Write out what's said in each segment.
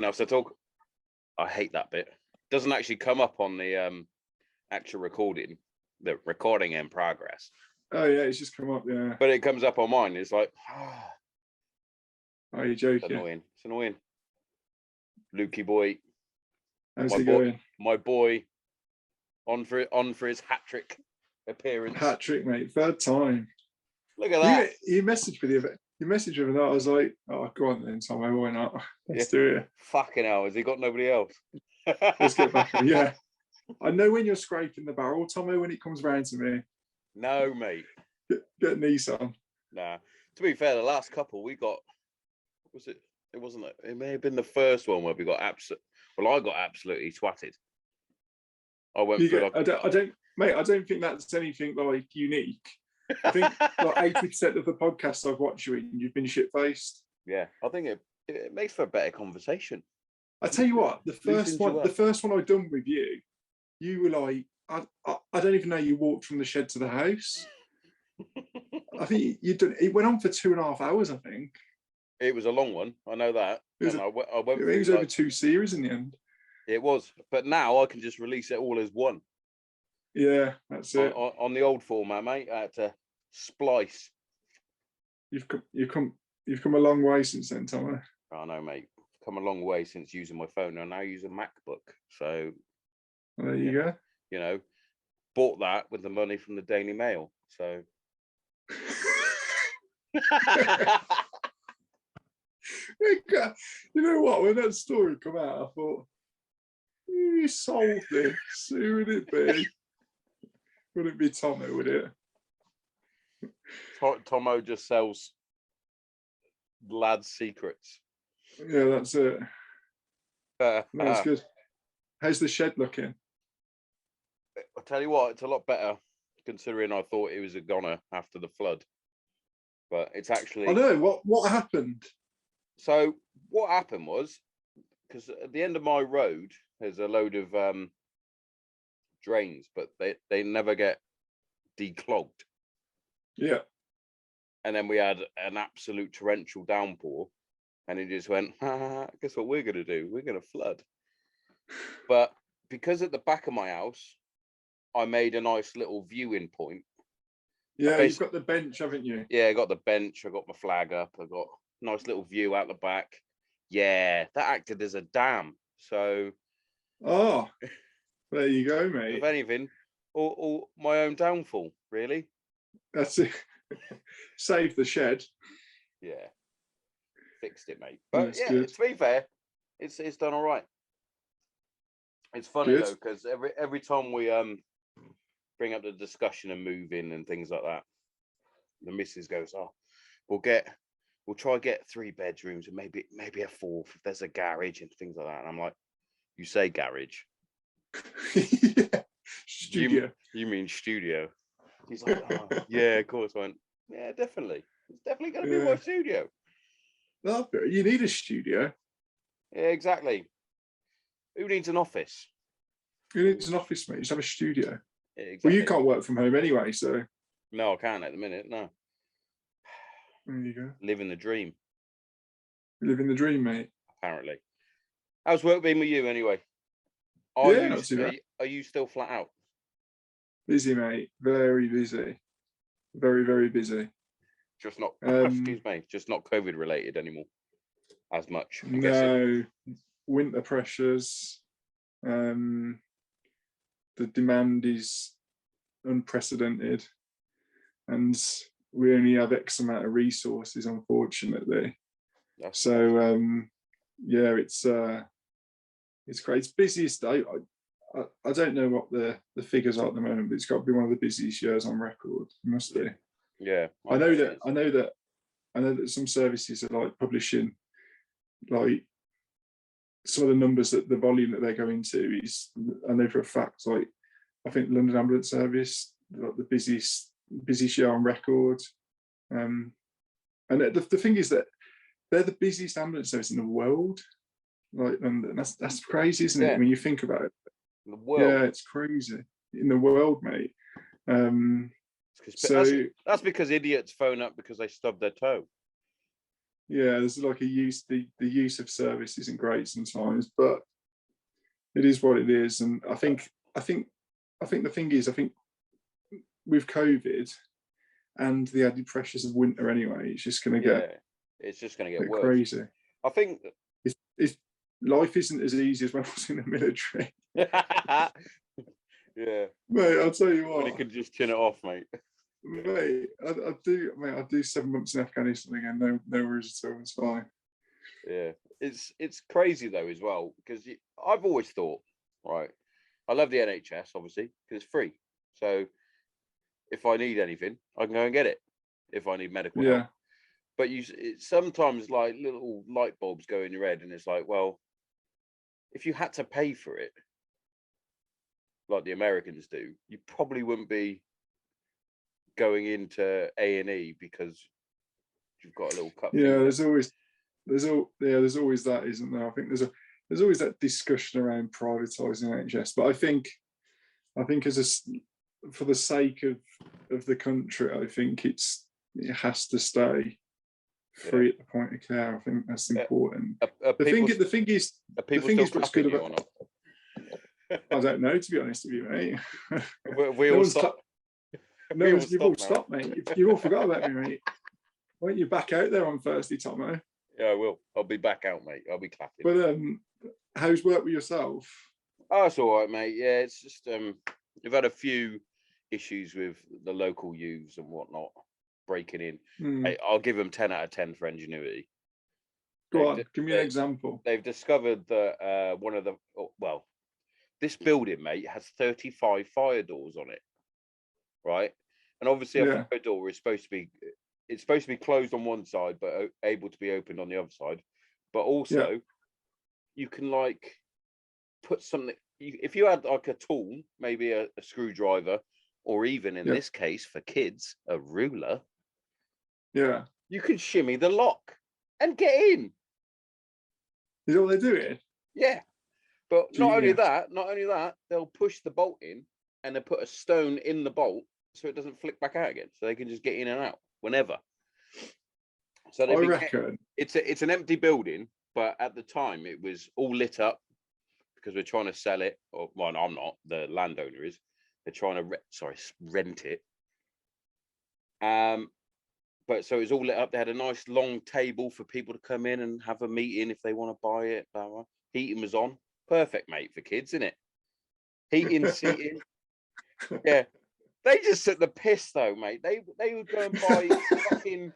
nothing else to talk. I hate that bit. Doesn't actually come up on the actual recording, the recording in progress. Oh yeah, it's just come up. Yeah, but it comes up on mine. It's like, are you joking? It's annoying. It's annoying. Lukey boy. How's it going? My boy, on for his hat trick appearance. Hat trick, mate. Third time. Look at that. You messaged me you messaged me and I was like, oh, go on then, Tommo, why not? Let's do it. Fucking hell, has he got nobody else? Let's get back. Yeah. I know when you're scraping the barrel, Tommo, when it comes round to me. No, mate. Get Neason. Nah. To be fair, the last couple we got, it may have been the first one where we got I got absolutely twatted. I went through I don't think that's anything like unique. I think like 80% of the podcasts I've watched you in, you've been shit-faced. Yeah, I think it makes for a better conversation. I tell you what, the first one I've done with you, you were like, I don't even know you walked from the shed to the house. I think it went on for 2.5 hours, I think. It was a long one, I know that. It was over 2 series in the end. It was, but now I can just release it all as one. Yeah, that's it. On the old format, mate, I had to splice. You've come a long way since then, Tommo. I know, mate. Come a long way since using my phone. I now use a MacBook. So there you go. You know, bought that with the money from the Daily Mail. So you know what? When that story come out, I thought, who sold this? Who would it be? Would it be Tommo, would it? Tommo just sells lads' secrets. Yeah, that's it. That's good. How's the shed looking? I'll tell you what, it's a lot better considering I thought it was a goner after the flood. But it's actually... I know. What happened? So what happened was, because at the end of my road, there's a load of drains, but they never get declogged. Yeah. And then we had an absolute torrential downpour, and it just went, guess what we're going to do? We're going to flood. But because at the back of my house, I made a nice little viewing point. Yeah, you've got the bench, haven't you? Yeah, I got the bench. I got my flag up. I got a nice little view out the back. Yeah, that acted as a dam. So... Oh, there you go, mate. If anything, all my own downfall, really. That's it. Save the shed. Yeah. Fixed it, mate. But that's yeah, good. To be fair, it's done all right. It's funny though, because every time we bring up the discussion of moving and things like that, the missus goes, "Oh, we'll try get 3 bedrooms and maybe a 4th if there's a garage and things like that." And I'm like, "You say garage?" Yeah. Studio. You mean studio? He's like, "Oh, yeah, of course." I went, "Yeah, definitely. It's definitely going to be my studio." No, you need a studio. Yeah, exactly. Who needs an office? Who needs an office, mate? You just have a studio. Yeah, exactly. Well, you can't work from home anyway, so. No, I can't at the minute. No. There you go. Living the dream. Living the dream, mate. Apparently. How's work been with you anyway? Not too bad. Are you still flat out? Busy, mate. Very busy. Very, very busy. Just not, excuse me, just not COVID related anymore as much. I'm guessing. Winter pressures. The demand is unprecedented. And we only have X amount of resources, unfortunately. It's great. It's busiest day. I don't know what the figures are at the moment, but it's got to be one of the busiest years on record. It must be. Yeah. I know that some services are like publishing like some of the numbers that the volume that they're going to is, I know for a fact, like I think London Ambulance Service, like the busiest year on record. And the thing is that they're the busiest ambulance service in the world. Like, and that's crazy, isn't it? When you think about it. In the world. Yeah, it's crazy in the world, mate. So that's because idiots phone up because they stubbed their toe. yeah, there's like the use of service isn't great sometimes, but it is what it is. And I think the thing is, I think with COVID and the added pressures of winter anyway, it's just going to get it's just going to get worse. crazy. I think it's life isn't as easy as when I was in the military. Yeah, mate, I'll tell you what. When you can just chin it off, mate. Mate, I do 7 months in Afghanistan again. No worries at all. It's fine. Yeah, it's crazy though as well, because I've always thought, right, I love the NHS obviously because it's free. So if I need anything, I can go and get it. If I need medical help, but it's sometimes like little light bulbs go in your head, and it's like, well, if you had to pay for it, like the Americans do, you probably wouldn't be going into A&E because you've got a little cut. Yeah, there's always that, isn't there? I think there's always that discussion around privatising NHS, but I think for the sake of the country, I think it has to stay free at the point of care. I think that's important. The thing is what's good about it. I don't know, to be honest with you, mate. We all stop. You've all stopped, mate. You've all forgot about me, mate. Why don't you back out there on Thursday, Tommo? Yeah, I will. I'll be back out, mate. I'll be clapping. But how's work with yourself? Oh, it's all right, mate. Yeah, it's just we've had a few issues with the local youths and whatnot breaking in. I'll give them 10 out of 10 for ingenuity. Go on, give me an example. They've discovered that this building, mate, has 35 fire doors on it, right? And obviously, a fire door is supposed to be closed on one side, but able to be opened on the other side. But also, you can like put something. If you had like a tool, maybe a screwdriver, or even in this case for kids, a ruler. Yeah, you can shimmy the lock and get in. Is that what they're doing? Yeah. But not only that, they'll push the bolt in and they put a stone in the bolt so it doesn't flick back out again. So they can just get in and out whenever. So I reckon it's an empty building, but at the time it was all lit up because we're trying to sell it. Or well, I'm not. The landowner is. They're trying to rent it. But so it was all lit up. They had a nice long table for people to come in and have a meeting if they want to buy it. Blah, blah. Heating was on. Perfect, mate, for kids, isn't it? Heating, seating. Yeah. They just took the piss though, mate. They would go and buy fucking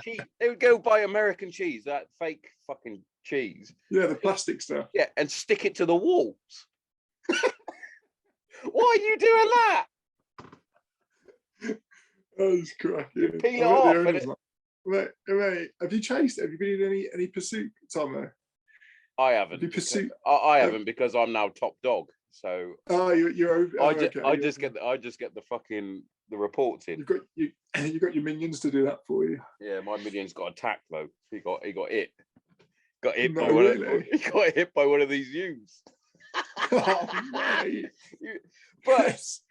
cheese. They would go buy American cheese, that fake fucking cheese. Yeah, the plastic stuff. Yeah, and stick it to the walls. Why are you doing that? That was cracking. You peel it off. Mate, have you chased it? Have you been in any pursuit, Tommo? I haven't. I haven't because I'm now top dog. So you're over. I just get the fucking the reports in. You've got your minions to do that for you. Yeah, my minion's got attacked though. He got hit. He got hit by one of these youths. Oh, mate.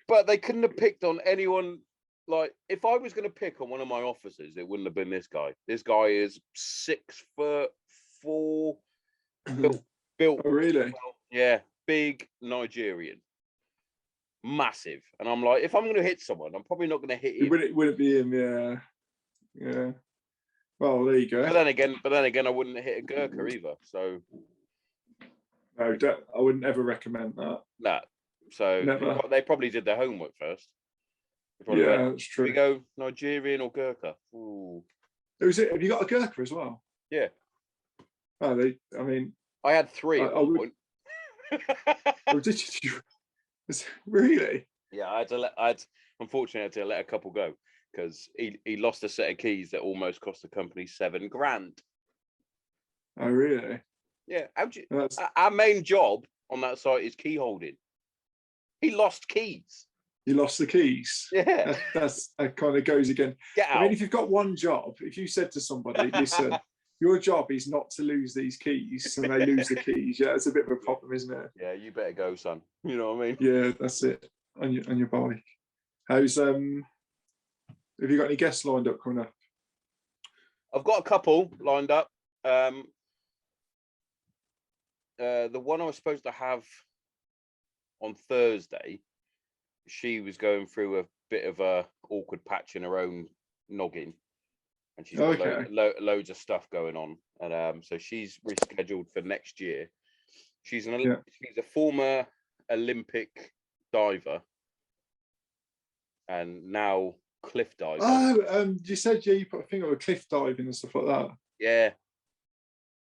But they couldn't have picked on anyone. Like, if I was going to pick on one of my officers, it wouldn't have been this guy. This guy is 6'4", built. Oh, really? Yeah, big Nigerian, massive. And I'm like, if I'm going to hit someone, I'm probably not going to hit him. It wouldn't be him, yeah. Well, there you go. But then again, I wouldn't hit a Gurkha either. So no, I wouldn't ever recommend that. Nah. So never. They probably did their homework first. Yeah, that's true. We go Nigerian or Gurkha. Ooh. Have you got a Gurkha as well? Yeah. Oh, I had 3 at one point. Oh, did you? Really? Yeah, unfortunately I had to let a couple go because he lost a set of keys that almost cost the company $7,000. Oh, really? Yeah. Our main job on that site is key holding. He lost keys. You lost the keys. Yeah. That kind of goes again. Get out. I mean, if you've got one job, if you said to somebody, listen, your job is not to lose these keys, and they lose the keys, yeah, it's a bit of a problem, isn't it? Yeah, you better go, son. You know what I mean? Yeah, that's it. On your bike. How's have you got any guests lined up coming up? I've got a couple lined up. The one I was supposed to have on Thursday, she was going through a bit of a awkward patch in her own noggin, and she's got loads of stuff going on, and so she's rescheduled for next year. She's a former Olympic diver, and now cliff diver. Oh, you said you put a thing on cliff diving and stuff like that. Yeah,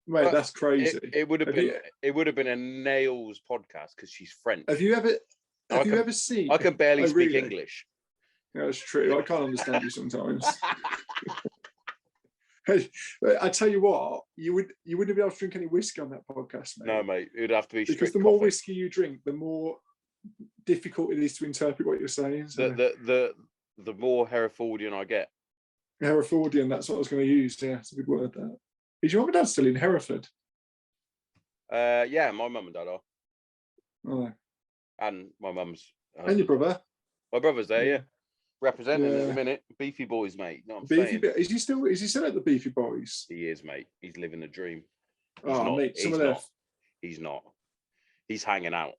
mate, but that's crazy. It would have been a nails podcast because she's French. Have you ever seen? I can barely speak English. Yeah, that's true. I can't understand you sometimes. I tell you what, you wouldn't be able to drink any whiskey on that podcast, mate. No, mate, it would have to be because the more whiskey you drink, the more difficult it is to interpret what you're saying. So. The more Herefordian I get. Herefordian, that's what I was going to use. Yeah, it's a good word. That. Is your mum and dad still in Hereford? Yeah, my mum and dad are. Oh. And my mum's. And your brother? My brother's there, yeah. Representing in a minute. Beefy Boys, mate. You know what I'm saying? Is he still at the Beefy Boys? He is, mate. He's living the dream. Mate, He's not. He's hanging out.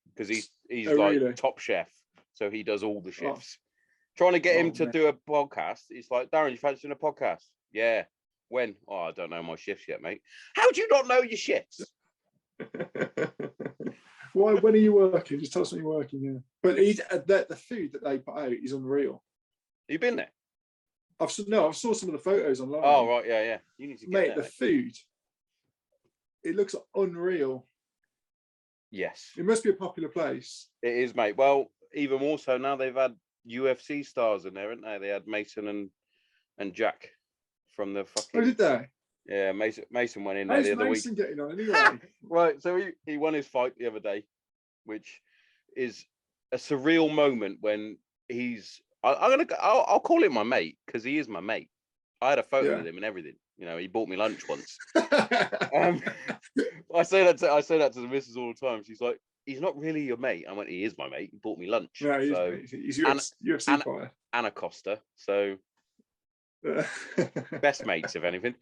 Because he's really? top chef. So he does all the shifts. Trying to get him to do a podcast. It's like, Darren, you fancy doing a podcast? Yeah. When? Oh, I don't know my shifts yet, mate. How do you not know your shifts? Why? When are you working? Just tell us when you're working. Yeah. But the food that they put out is unreal. You been there? I've saw some of the photos online. Oh right, yeah. You need to get mate. The food. It looks unreal. Yes. It must be a popular place. It is, mate. Well, even more so now they've had UFC stars in there, haven't they? They had Mason and Jack from the fucking. Oh, did they? Yeah, Mason went in there the other week. Mason getting on anyway? Right, so he won his fight the other day, which is a surreal moment when I'll call him my mate because he is my mate. I had a photo with him and everything. You know, he bought me lunch once. I say that to the missus all the time. She's like, he's not really your mate. I went, he is my mate. He bought me lunch. No, he's UFC fighter. And a Costa. So best mates, if anything.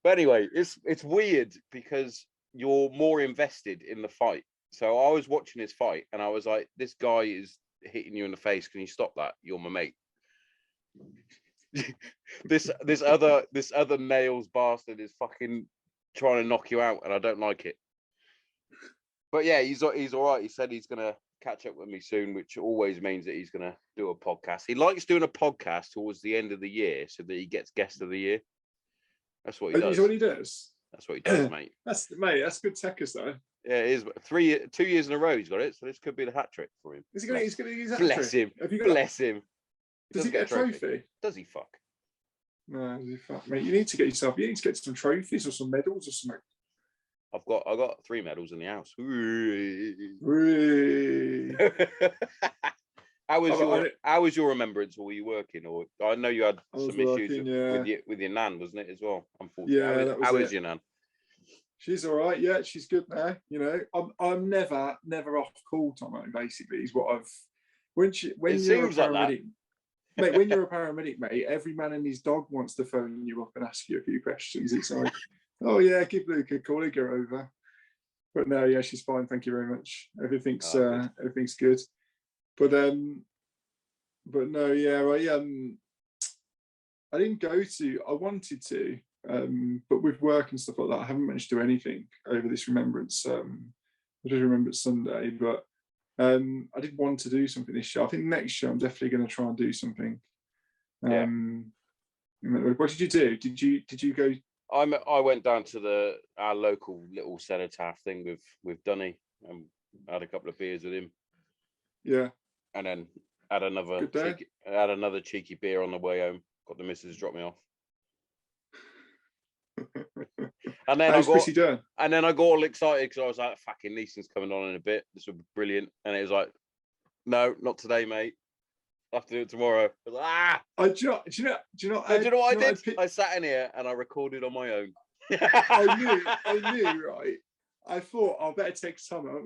But anyway, it's weird because you're more invested in the fight. So I was watching his fight and I was like, this guy is hitting you in the face. Can you stop that? You're my mate. this other nails bastard is fucking trying to knock you out and I don't like it. But yeah, he's all right. He said he's gonna catch up with me soon, which always means that he's gonna do a podcast. He likes doing a podcast towards the end of the year so that he gets guest of the year. That's what he does. What he does. That's what he does, mate. That's good techers though. Yeah, it is. 2 years in a row he's got it, so this could be the hat trick for him. He's gonna use that. Bless him. Bless him. Does he get a trophy? Does he fuck? No, does he fuck, mate? You need to get some trophies or some medals or something. I got 3 medals in the house. How was your remembrance, or were you working? Or I know you had some issues with your nan, wasn't it, as well? Unfortunately. Yeah, how is your nan? She's all right. Yeah, she's good now. You know, I'm never off call, Tommo. Basically, is what I've. When you're a paramedic, mate, when you're a paramedic, mate, every man and his dog wants to phone you up and ask you a few questions. It's like, oh yeah, give Luke a call, he'll go over. But no, yeah, she's fine. Thank you very much. Everything's good. But no, yeah, I didn't go to. I wanted to, but with work and stuff like that, I haven't managed to do anything over this remembrance. I just remembered Sunday, but I did want to do something this year. I think next year I'm definitely going to try and do something. What did you do? Did you go? I went down to our local little cenotaph thing with Dunny and had a couple of beers with him. Yeah. And then had another cheeky beer on the way home. Got the missus to drop me off. And then I got all excited because I was like, fucking Neason's coming on in a bit. This will be brilliant. And it was like, no, not today, mate. I have to do it tomorrow. I was like, do you know what I did? I sat in here and I recorded on my own. I knew, right? I thought I'll better take Tommo.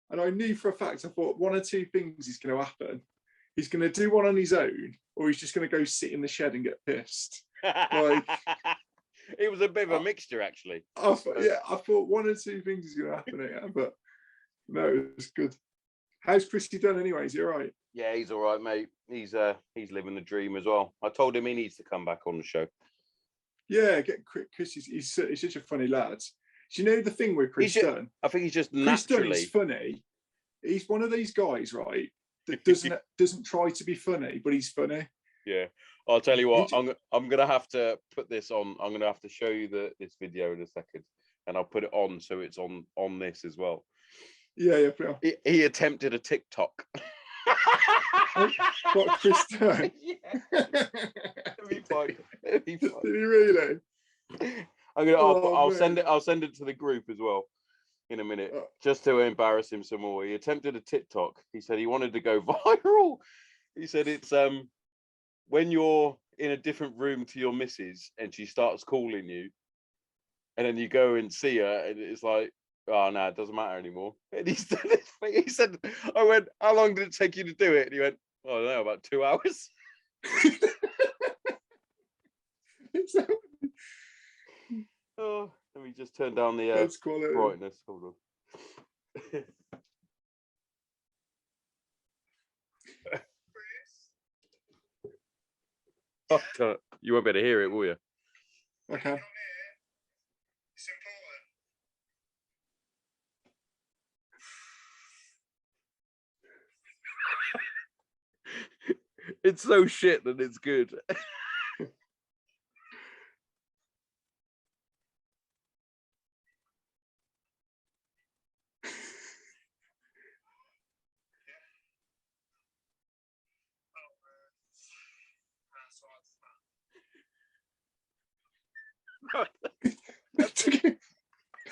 And I knew for a fact, I thought one or two things is going to happen. He's going to do one on his own, or he's just going to go sit in the shed and get pissed. It was a bit of a mixture, actually. I thought one or two things is going to happen here, but no, it was good. How's Christy done anyway? Is he all right? Yeah, he's all right, mate. He's living the dream as well. I told him he needs to come back on the show. Yeah, get Chris. He's such a funny lad. Do you know the thing with Chris Dunn? I think he's just Chris naturally. Dunn is funny. He's one of these guys, right, that doesn't try to be funny, but he's funny. Yeah, I'll tell you what. I'm gonna have to put this on. I'm gonna have to show you this video in a second, and I'll put it on so it's on this as well. Yeah. He attempted a TikTok. What, Chris Dunn? Yeah. It'll be fine. Did he really? I'll send it to the group as well in a minute, just to embarrass him some more. He attempted a TikTok. He said he wanted to go viral. He said it's when you're in a different room to your missus and she starts calling you, and then you go and see her, and it's like, oh no, it doesn't matter anymore. And he's done this thing. He said, I went, how long did it take you to do it? And he went, I don't know, about 2 hours. Oh, let me just turn down the brightness. Hold on. Oh, you won't be able to hear it, will you? Okay. It's important. It's so shit that it's good.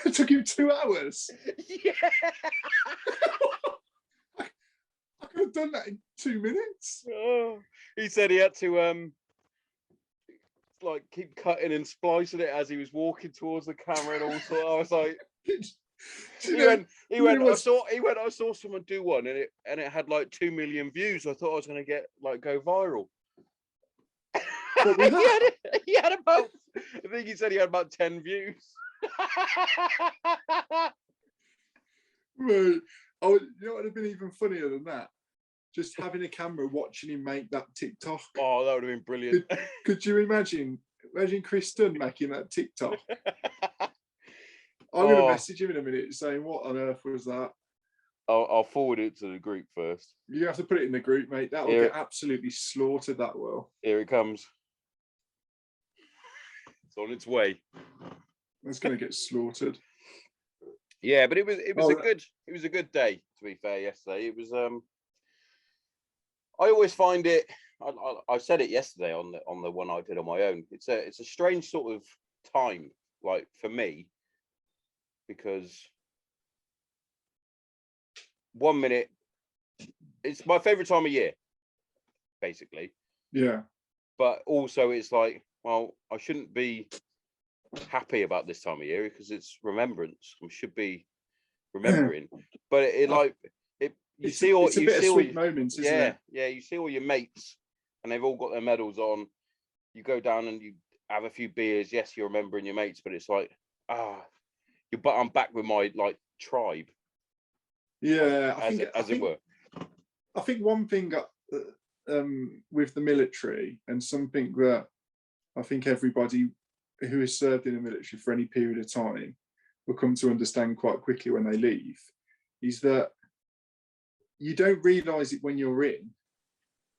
It took him 2 hours. Yeah. I could have done that in 2 minutes. Oh, he said he had to like keep cutting and splicing it as he was walking towards the camera and all sorts. I was like, he went. I saw someone do one and it had like 2 million views. I thought I was going to get go viral. He had about, I think he said he had about 10 views. Right. Oh, you know what would have been even funnier than that? Just having a camera watching him make that TikTok. Oh, that would have been brilliant. Could you imagine Chris Dunn making that TikTok? I'm going to message him in a minute saying, what on earth was that? I'll forward it to the group first. You have to put it in the group, mate. That will get absolutely slaughtered, that will. Here it comes. It's on its way. It's going to get slaughtered. Yeah, but it was a good day, to be fair, yesterday. It was I always find it, I said it yesterday on the one I did on my own. It's a strange sort of time, like for me, because 1 minute, it's my favorite time of year, basically. Yeah. But also it's like, well, I shouldn't be happy about this time of year because it's remembrance. I should be remembering. But you see all your moments, isn't it? Yeah, you see all your mates and they've all got their medals on. You go down and you have a few beers. Yes, you're remembering your mates, but it's like, I'm back with my tribe. Yeah, it were. I think one thing with the military, and something that I think everybody who has served in the military for any period of time will come to understand quite quickly when they leave, is that you don't realise it when you're in,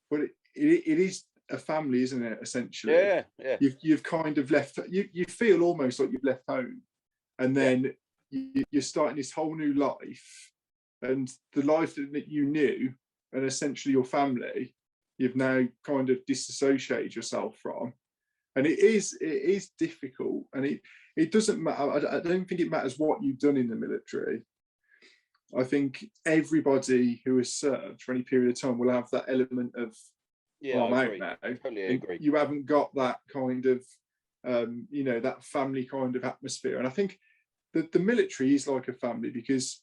but it is a family, isn't it? Essentially, yeah. You've kind of left. You feel almost like you've left home, and then you're starting this whole new life, and the life that you knew, and essentially your family, you've now kind of disassociated yourself from, and it is difficult, and it doesn't matter. I don't think it matters what you've done in the military. I think everybody who has served for any period of time will have that element of, I'm out now. I totally agree. You haven't got that kind of, that family kind of atmosphere. And I think that the military is like a family because,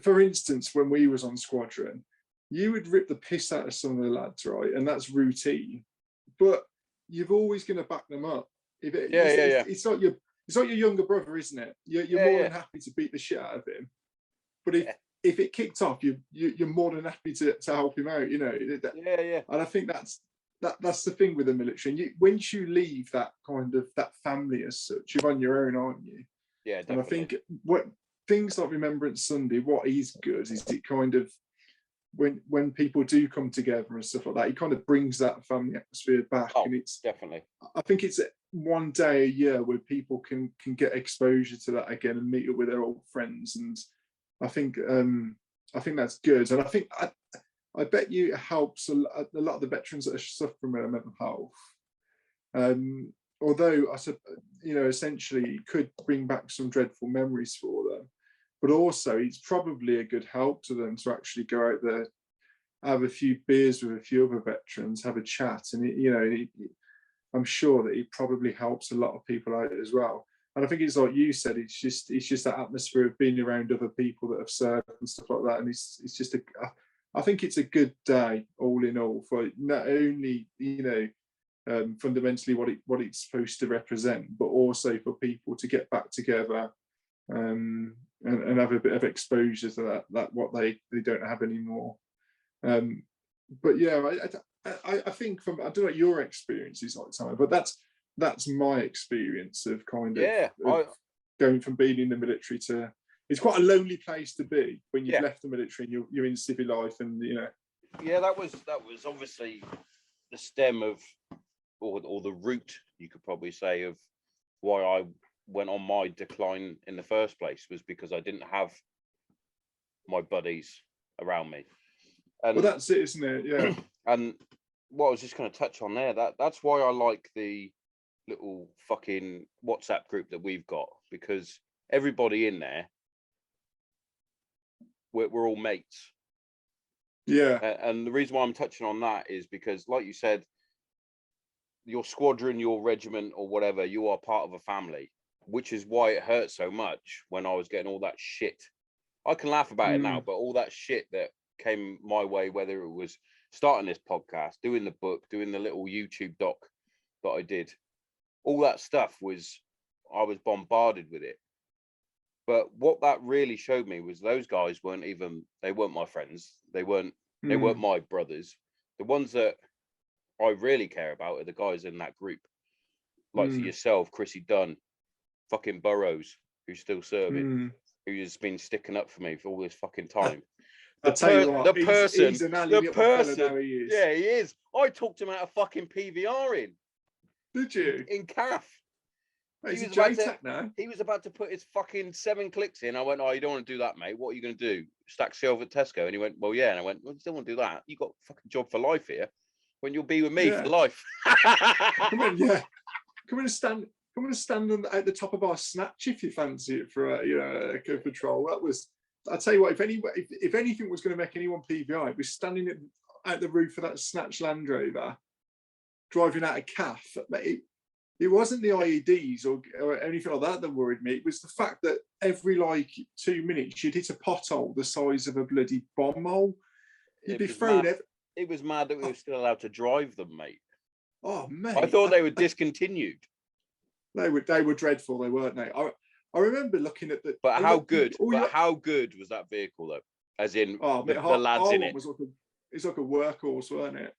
for instance, when we was on squadron, you would rip the piss out of some of the lads, right? And that's routine. But you've always going to back them up. It's like your younger brother, isn't it? You're more than happy to beat the shit out of him. But if it kicked off, you're more than happy to help him out. You know. And I think that's the thing with the military. And once you leave that kind of that family as such, you're on your own, aren't you? Yeah, definitely. And I think what things like Remembrance Sunday, what is good is it kind of when people do come together and stuff like that, it kind of brings that family atmosphere back. Oh, and it's definitely. I think it's one day a year where people can get exposure to that again and meet up with their old friends, and I think that's good. And I think I bet you it helps a lot of the veterans that are suffering from mental health. Although I said, essentially it could bring back some dreadful memories for them, but also it's probably a good help to them to actually go out there, have a few beers with a few other veterans, have a chat, and I'm sure that it probably helps a lot of people out as well. And I think it's like you said, it's just that atmosphere of being around other people that have served and stuff like that. And it's just I think it's a good day all in all for not only fundamentally what it's supposed to represent, but also for people to get back together and have a bit of exposure to that what they don't have anymore. But yeah, I think from, I don't know what your experience is like, Tommo, but that's my experience of kind of going from being in the military to, it's quite a lonely place to be when you've left the military and you're in civil life, and Yeah, that was obviously the stem of, or the root, you could probably say, of why I went on my decline in the first place, was because I didn't have my buddies around me. And, well, that's it, isn't it? Yeah. And what I was just going to touch on there, that's why I like the little fucking WhatsApp group that we've got, because everybody in there, we're all mates. Yeah. And the reason why I'm touching on that is because, like you said, your squadron, your regiment, or whatever, you are part of a family, which is why it hurt so much when I was getting all that shit. I can laugh about it now, but all that shit that came my way, whether it was starting this podcast, doing the book, doing the little YouTube doc that I did, all that stuff I was bombarded with it. But what that really showed me was those guys they weren't my friends. They weren't my brothers. The ones that I really care about are the guys in that group. Like for yourself, Chrissy Dunn, fucking Burrows, who's still serving, who's been sticking up for me for all this fucking time. He's an alley little fella now, he is. Yeah, he is. I talked him out of fucking PVR in. Did you? In CAF. He's a JTAC now. He was about to put his fucking 7 clicks in. I went, oh, you don't want to do that, mate. What are you going to do? Stack shelf at Tesco? And he went, well, yeah. And I went, well, you still want to do that? You got a fucking job for life here. When you'll be with me for life. Come on, yeah. Come and stand at the top of our snatch if you fancy it for a patrol. That was, I tell you what, if anything was going to make anyone PVI, it was standing at the roof of that snatch Land Rover, driving out of CAF. It wasn't the IEDs or anything like that worried me. It was the fact that every 2 minutes you'd hit a pothole the size of a bloody bomb hole. You'd be thrown. It was mad that we were still allowed to drive them, mate. Oh, mate. I thought they were discontinued. They were dreadful, they weren't they? I remember looking at the. But how good was that vehicle though? As in the lads in it. It's like a workhorse, wasn't it?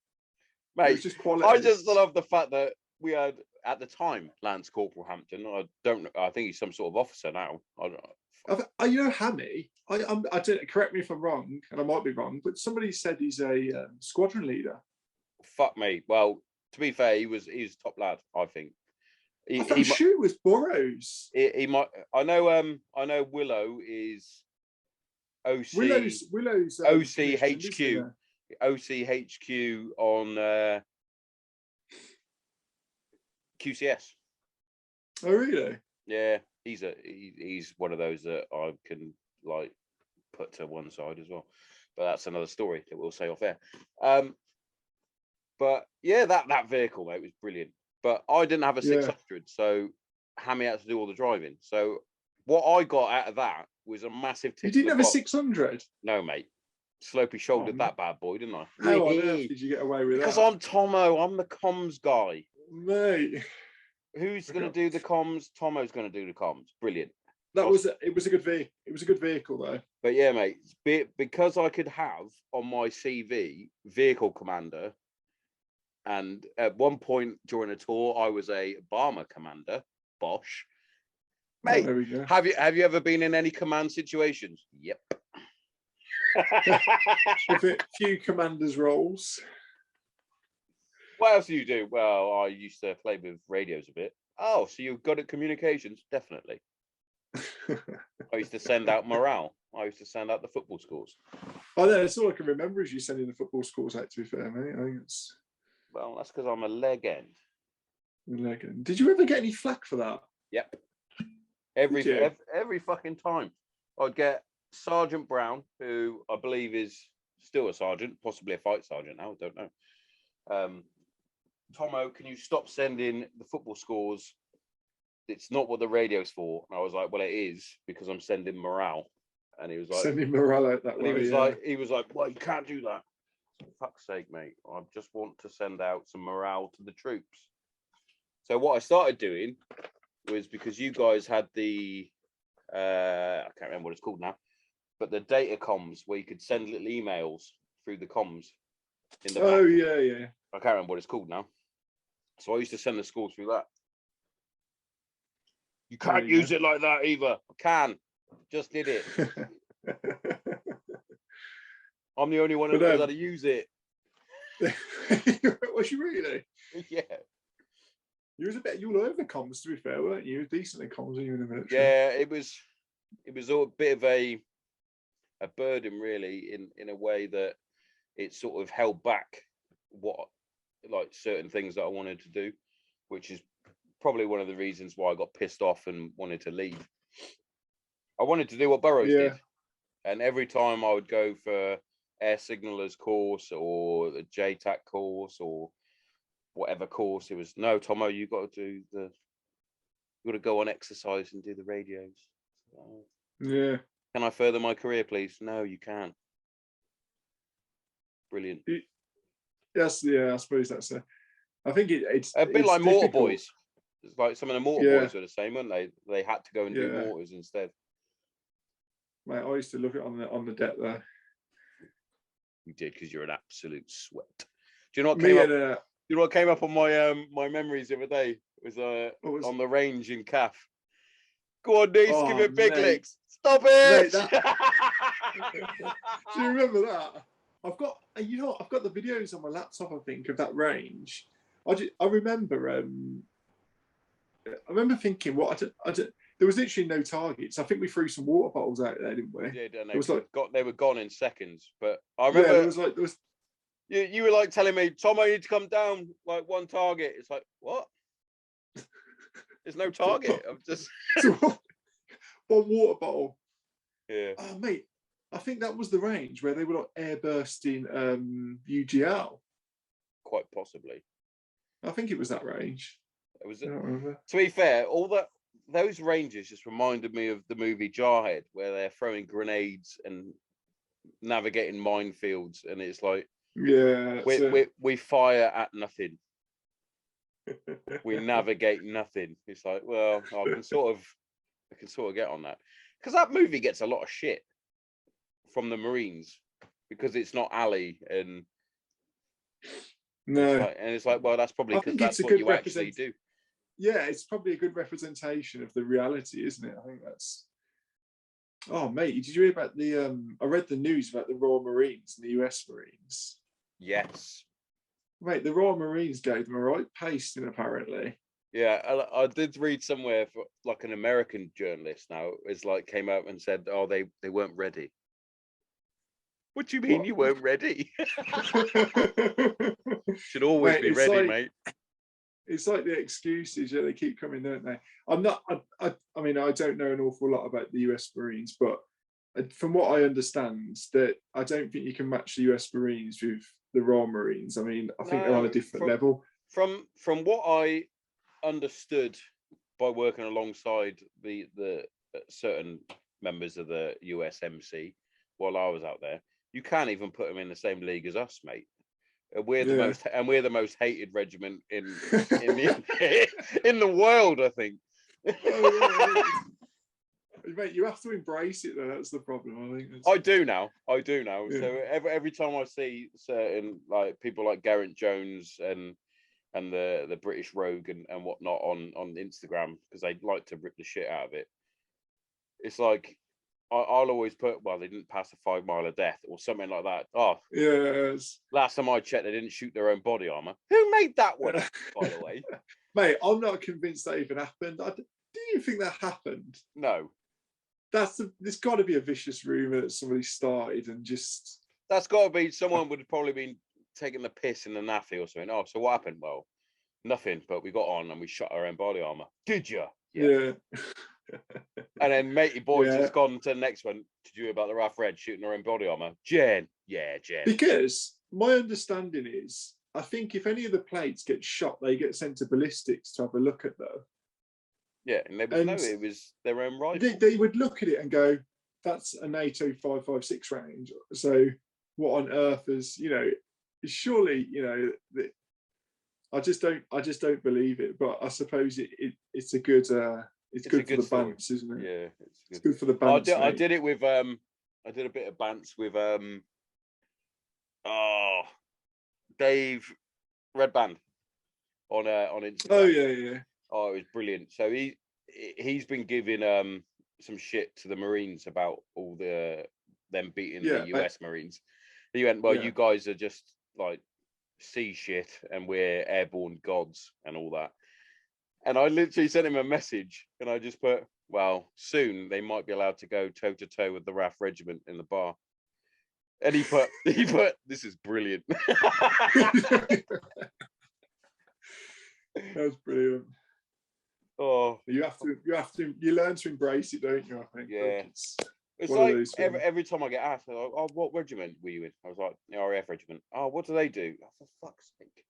Mate, it was just quality. I just love the fact that we had at the time Lance Corporal Hampton. I think he's some sort of officer now. I don't know. Hammy. I don't, correct me if I'm wrong, and I might be wrong, but somebody said he's a squadron leader. Fuck me. Well, to be fair, he was top lad. I think. I'm sure it was Burrows. He might. I know Willow is OC. Willow's OCHQ. OCHQ on QCS. Oh really? Yeah, he's one of those that I can put to one side as well. But that's another story that we'll say off air. But yeah, that vehicle, mate, was brilliant. But I didn't have a 600, so Hammy had to do all the driving. So what I got out of that was a massive tick. You didn't have a 600? No, mate. Slopey shouldered that bad boy, didn't I? How on earth did you get away with that? Because I'm Tommo. I'm the comms guy. Mate, Who's going to do the comms? Tommo's going to do the comms. Brilliant. it was a good vehicle though. But yeah, mate, because I could have on my CV vehicle commander, and at one point during a tour, I was a bomber commander. Bosh, mate. There we go. Have you ever been in any command situations? Yep. With a few commanders' roles. What else do you do? Well, I used to play with radios a bit. Oh, so you've got at communications? Definitely. I used to send out morale. I used to send out the football scores. Oh, no, that's all I can remember is you sending the football scores out, to be fair, mate. I think it's... Well, that's because I'm a leg end. Did you ever get any flack for that? Yep. Every fucking time. I'd get Sergeant Brown, who I believe is still a sergeant, possibly a fight sergeant now, I don't know. Tommo, can you stop sending the football scores? It's not what the radio's for. And I was like, well, it is because I'm sending morale. And he was like, sending morale out that way. He was like, well, you can't do that. For fuck's sake, mate. I just want to send out some morale to the troops. So what I started doing was, because you guys had the I can't remember what it's called now, but the data comms where you could send little emails through the comms in the back. Yeah. I can't remember what it's called now. So I used to send the scores through that. You can't use it like that either. I can. Just did it. I'm the only one who knows how to use it. Was you really? Yeah. You were over the comms, to be fair, weren't you? You were decently comms when you were in the military. Yeah, it was all a bit of a burden, really, in a way that it sort of held back certain things that I wanted to do, which is probably one of the reasons why I got pissed off and wanted to leave. I wanted to do what Burroughs did, and every time I would go for air signalers course or the JTAC course or whatever course, it was, no, Tommo, you got to go on exercise and do the radios. Yeah. Can I further my career, please? No, you can't. Brilliant. Yes, yeah, I suppose that's I think it's a bit like Mortar Boys. It's like some of the Mortar Boys were the same, weren't they? They had to go and do mortars instead. Mate, I used to look at on the deck there. You did, because you're an absolute sweat. Do you know what came up? You know what came up on my my memories the other day? It was on the range in Calf. Go on, Nice, give it big licks. Stop it! Mate, do you remember that? I've got the videos on my laptop, I think, of that range. I remember thinking, there was literally no targets. I think we threw some water bottles out there, didn't we? Yeah, and it was they were gone in seconds. But I remember you were like telling me, Tom, I need to come down like one target. It's like, what? There's no target. I'm just one water bottle. Yeah. Oh, mate, I think that was the range where they were like air bursting UGL. Quite possibly. I think it was that range. It was. To be fair, those ranges just reminded me of the movie Jarhead, where they're throwing grenades and navigating minefields, and it's like, we fire at nothing. We navigate nothing. It's like, well, I can sort of get on that, because that movie gets a lot of shit from the Marines because it's not Ali and it's like, well, that's probably because that's what you actually do. Yeah, it's probably a good representation of the reality, isn't it? I think that's. Oh, mate, did you hear about the? I read the news about the Royal Marines and the US Marines. Yes. Mate, the Royal Marines gave them a right pasting, apparently. Yeah, I did read somewhere, for like an American journalist now is like came out and said, oh, they weren't ready. What do you mean you weren't ready? Should always be ready, mate. It's like the excuses, they keep coming, don't they? I mean, I don't know an awful lot about the US Marines, but from what I understand, that I don't think you can match the US Marines with the Royal Marines. I mean, I think they're on a different level. From what I understood by working alongside the certain members of the USMC while I was out there, you can't even put them in the same league as us, mate. We're the Yeah. most hated regiment in the in the world, I think. Oh, yeah. Mate, you have to embrace it though. That's the problem. I think. I do now. Yeah. So every time I see certain like people like Garrett Jones and the British Rogue and whatnot on Instagram, because they like to rip the shit out of it. It's like I'll always put, well, they didn't pass a 5 mile of death or something like that. Oh, Yes. last time I checked, they didn't shoot their own body armor. Who made that one, by the way? Mate, I'm not convinced that even happened. Do you think that happened? No. There's got to be a vicious rumor that somebody started and just. That's got to be someone would have probably been taking the piss in the naffy or something. Oh, so what happened? Well, nothing, but we got on and we shot our own body armor. Did you? Yeah. And then matey boys Yeah. has gone to the next one to do about the RAF Red shooting their own body armor. Jen. Yeah, Jen. Because my understanding is, I think if any of the plates get shot, they get sent to ballistics to have a look at them. Yeah, and they would know it was their own rifle. They would look at it and go, that's a NATO 5.56 range. So what on earth is, surely, I just don't believe it. But I suppose it's a good it's good for the story. bants, isn't it? Yeah, it's good for the bants. I did it with I did a bit of bants with Dave Red Band on Instagram. Oh yeah. Oh, it was brilliant. So he's been giving some shit to the Marines about all them beating the US Marines. He went, well, you guys are just like sea shit and we're airborne gods and all that. And I literally sent him a message and I just put, well, soon they might be allowed to go toe to toe with the RAF Regiment in the bar. And he put, this is brilliant. That's brilliant. Oh, you learn to embrace it, don't you? I think. Yeah. It's like every time I get asked, like, oh, what regiment were you in? I was like, the RAF Regiment. Oh, what do they do? Oh, for fuck's sake.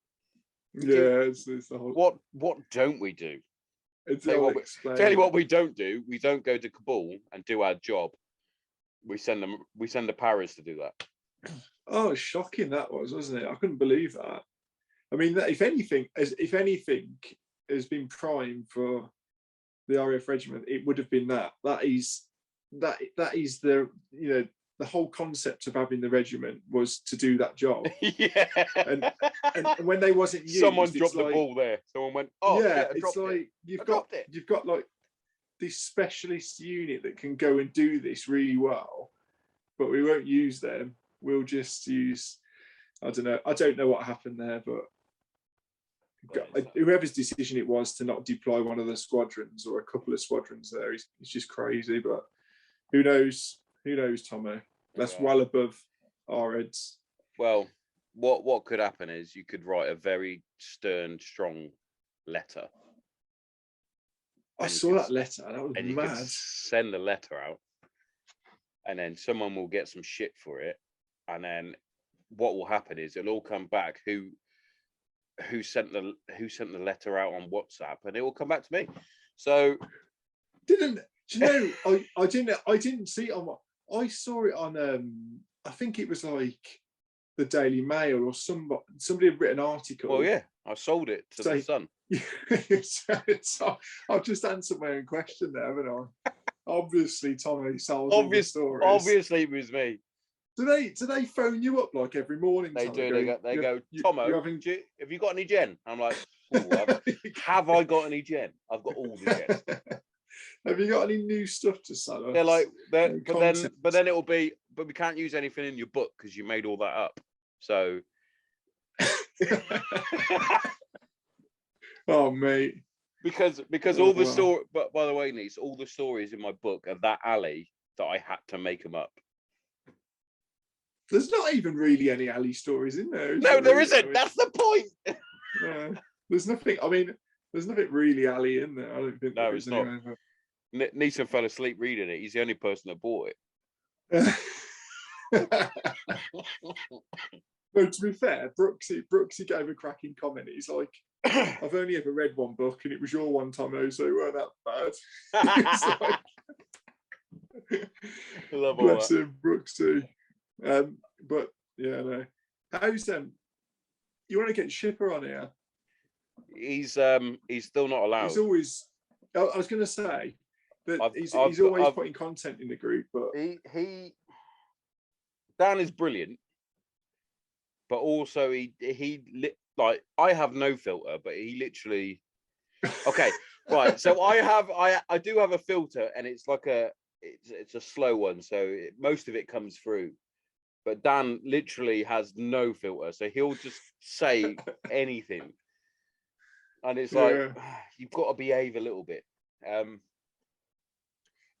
Yeah, it's the whole. What don't we do? Tell you what we don't do. We don't go to Kabul and do our job. We send the paras to do that. Oh, shocking that was, wasn't it? I couldn't believe that. I mean, if anything has been prime for the RAF Regiment, it would have been that. That is the the whole concept of having the regiment was to do that job. Yeah. And when they wasn't used, someone dropped the ball there. Someone went, oh yeah, it's like you've got like this specialist unit that can go and do this really well, but we won't use them. We'll just use, I don't know what happened there, but whoever's decision it was to not deploy one of the squadrons or a couple of squadrons there is just crazy. But who knows, Tommo? That's well above our heads. Well, what could happen is you could write a very stern, strong letter. I saw that letter. That was mad. You could send the letter out, and then someone will get some shit for it, and then what will happen is it'll all come back. Who sent the letter out on WhatsApp, and it will come back to me. So I didn't see it on. I saw it on. I think it was like the Daily Mail or somebody had written an article. Well, yeah, I sold it to the Sun. So I've just answered my own question there, haven't I? Obviously, Tommy sells all the stories. Obviously, it was me. Do they phone you up like every morning? They do. They go, Tommo, have you got any gen? I'm like, have I got any gen? I've got all the gen. Have you got any new stuff to sell us? They're like, but then it will be, but we can't use anything in your book because you made all that up. So, oh mate, because all the story. But by the way, niece, all the stories in my book are that alley that I had to make them up. There's not even really any alley stories in there. No, there isn't. That's the point. There's nothing. I mean, there's nothing really alley in there. I don't think. No, it's not. Neeson fell asleep reading it. He's the only person that bought it. No, to be fair, Brooksy gave a cracking comment. He's like, I've only ever read one book, and it was your one, Tommo, so it weren't that bad. I love bless him, Brooksy. But yeah, no. How's you want to get Shipper on here. He's still not allowed. He's always. I was going to say that he's always putting content in the group, but Dan is brilliant, but also like I have no filter, but he literally. Okay, right. So I do have a filter, and it's like it's a slow one, so most of it comes through. But Dan literally has no filter, so he'll just say anything, and it's like you've got to behave a little bit.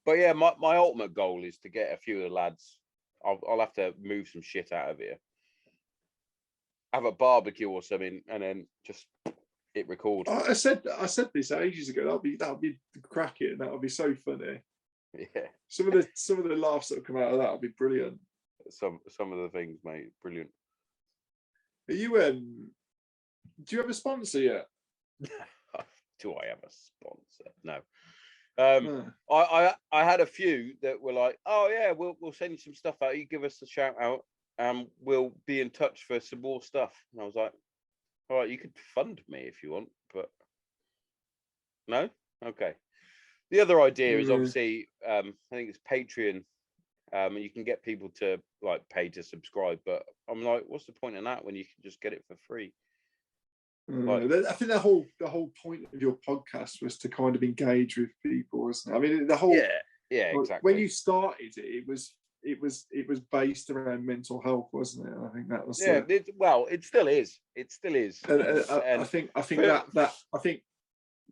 But yeah, my ultimate goal is to get a few of the lads. I'll have to move some shit out of here, have a barbecue or something, and then just hit record. I said this ages ago. That'll be cracking. That'll be so funny. Yeah. Some of the laughs that will come out of that will be brilliant. Some of the things, mate, brilliant. Are you do you have a sponsor yet? Do I have a sponsor? No. I had a few that were like, oh yeah, we'll send you some stuff out. You give us a shout out, and we'll be in touch for some more stuff. And I was like, all right, you could fund me if you want, but no, okay. The other idea is obviously, I think it's Patreon. And you can get people to like pay to subscribe, but I'm like, what's the point in that when you can just get it for free? Like, I think the whole point of your podcast was to kind of engage with people, wasn't it? I mean, the whole yeah, exactly. When you started it was based around mental health, wasn't it? I think that was it still is. It still is. And I think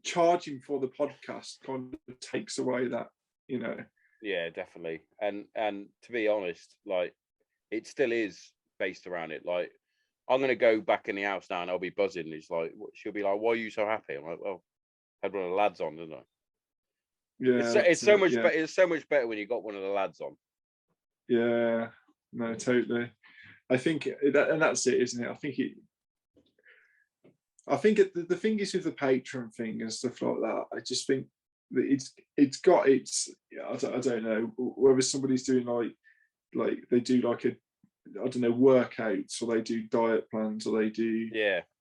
charging for the podcast kind of takes away that, you know. Yeah, definitely. And to be honest, like it still is based around it. Like I'm gonna go back in the house now and I'll be buzzing. It's like she'll be like, "Why are you so happy?" I'm like, "Well, I had one of the lads on, didn't I?" Yeah, it's so much better. It's so much better when you got one of the lads on. Yeah, no, totally. I think that's it, isn't it? I think the thing is with the Patreon thing and stuff like that. I just think that it's got its. I don't know whether somebody's doing like they do like a, I don't know, workouts, or they do diet plans, or they do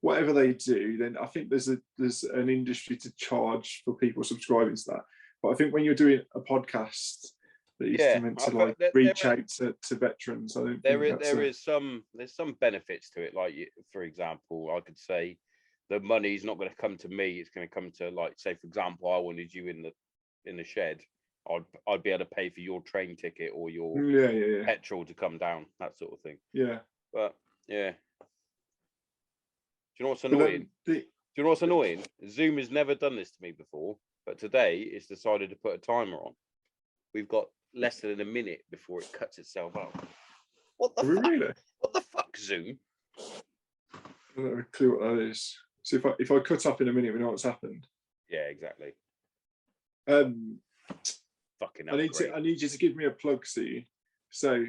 whatever they do. Then I think there's an industry to charge for people subscribing to that. But I think when you're doing a podcast that is meant to like reach out to veterans, I don't think there's some benefits to it. Like for example, I could say the money's not going to come to me; it's going to come to, like, say for example, I wanted you in the shed. I'd be able to pay for your train ticket or your petrol to come down, that sort of thing. Yeah. But yeah. Do you know what's annoying? Do you know what's annoying? Zoom has never done this to me before, but today it's decided to put a timer on. We've got less than a minute before it cuts itself out. What the fuck? Really? What the fuck, Zoom? I don't have a clue what that is. So if I cut up in a minute, we know what's happened. Yeah, exactly. Fucking I need you to give me a plug, Steve. So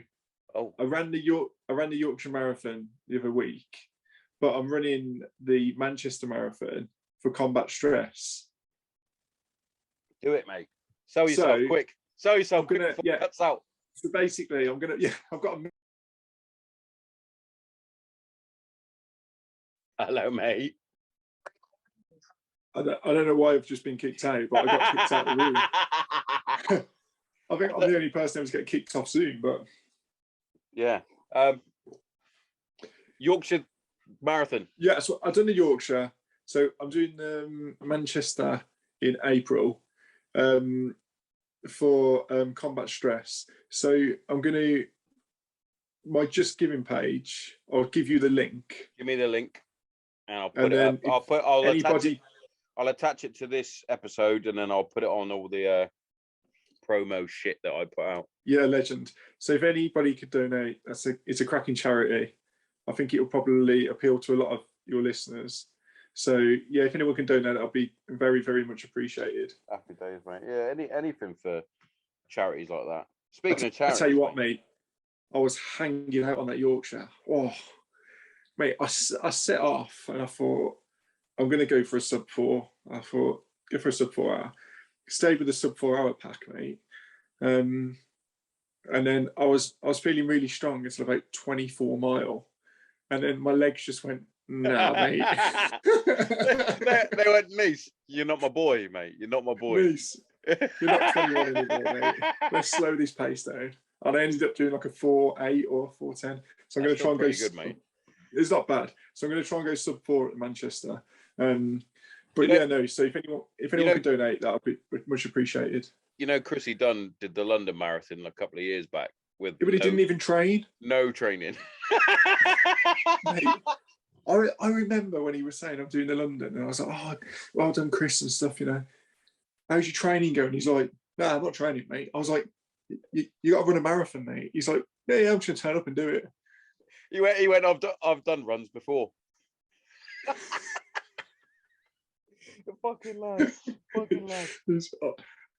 I ran the Yorkshire Marathon the other week, but I'm running the Manchester Marathon for combat stress. Do it, mate. Sell yourself quick. Sell yourself quick before it cuts out. So basically, I've got a... Hello, mate. I don't know why I've just been kicked out, but I got kicked out of the room. I think I'm the only person who's get kicked off Zoom, but yeah. Yorkshire Marathon. Yeah, so I've done the Yorkshire. So I'm doing Manchester in April for combat stress. So I'm going to, my Just Giving page, I'll give you the link. Give me the link, and I'll put it up. I'll attach it to this episode, and then I'll put it on all the promo shit that I put out. Yeah, legend. So if anybody could donate, it's a cracking charity. I think it will probably appeal to a lot of your listeners. So yeah, if anyone can donate, that'll be very, very much appreciated. Happy days, mate. Yeah, anything for charities like that. Speaking of charities, I tell you what, mate, I was hanging out on that Yorkshire. Oh, mate, I set off and I thought, I'm going to go for a sub 4. I thought, go for a sub 4 hour. Stayed with the sub 4 hour pack, mate. And then I was feeling really strong until about 24 mile. And then my legs just went Nah, mate. they went, Niece, you're not my boy, mate. You're not my boy. Niece, you're not 21 anymore, mate. Let's slow this pace down. And I ended up doing like a 4.8 or 4.10. So I'm going to try and go. Good, mate. It's not bad. So I'm going to try and go sub 4 at Manchester. But no. So if anyone could donate, that would be much appreciated. You know, Chrissy Dunn did the London Marathon a couple of years back with. But he didn't even train. No training. Mate, I remember when he was saying I'm doing the London, and I was like, oh, well done, Chris, and stuff. You know, how's your training going? He's like, nah, I'm not training, mate. I was like, you got to run a marathon, mate. He's like, yeah, I'm just gonna turn up and do it. He went. I've done runs before. Fucking lad. It's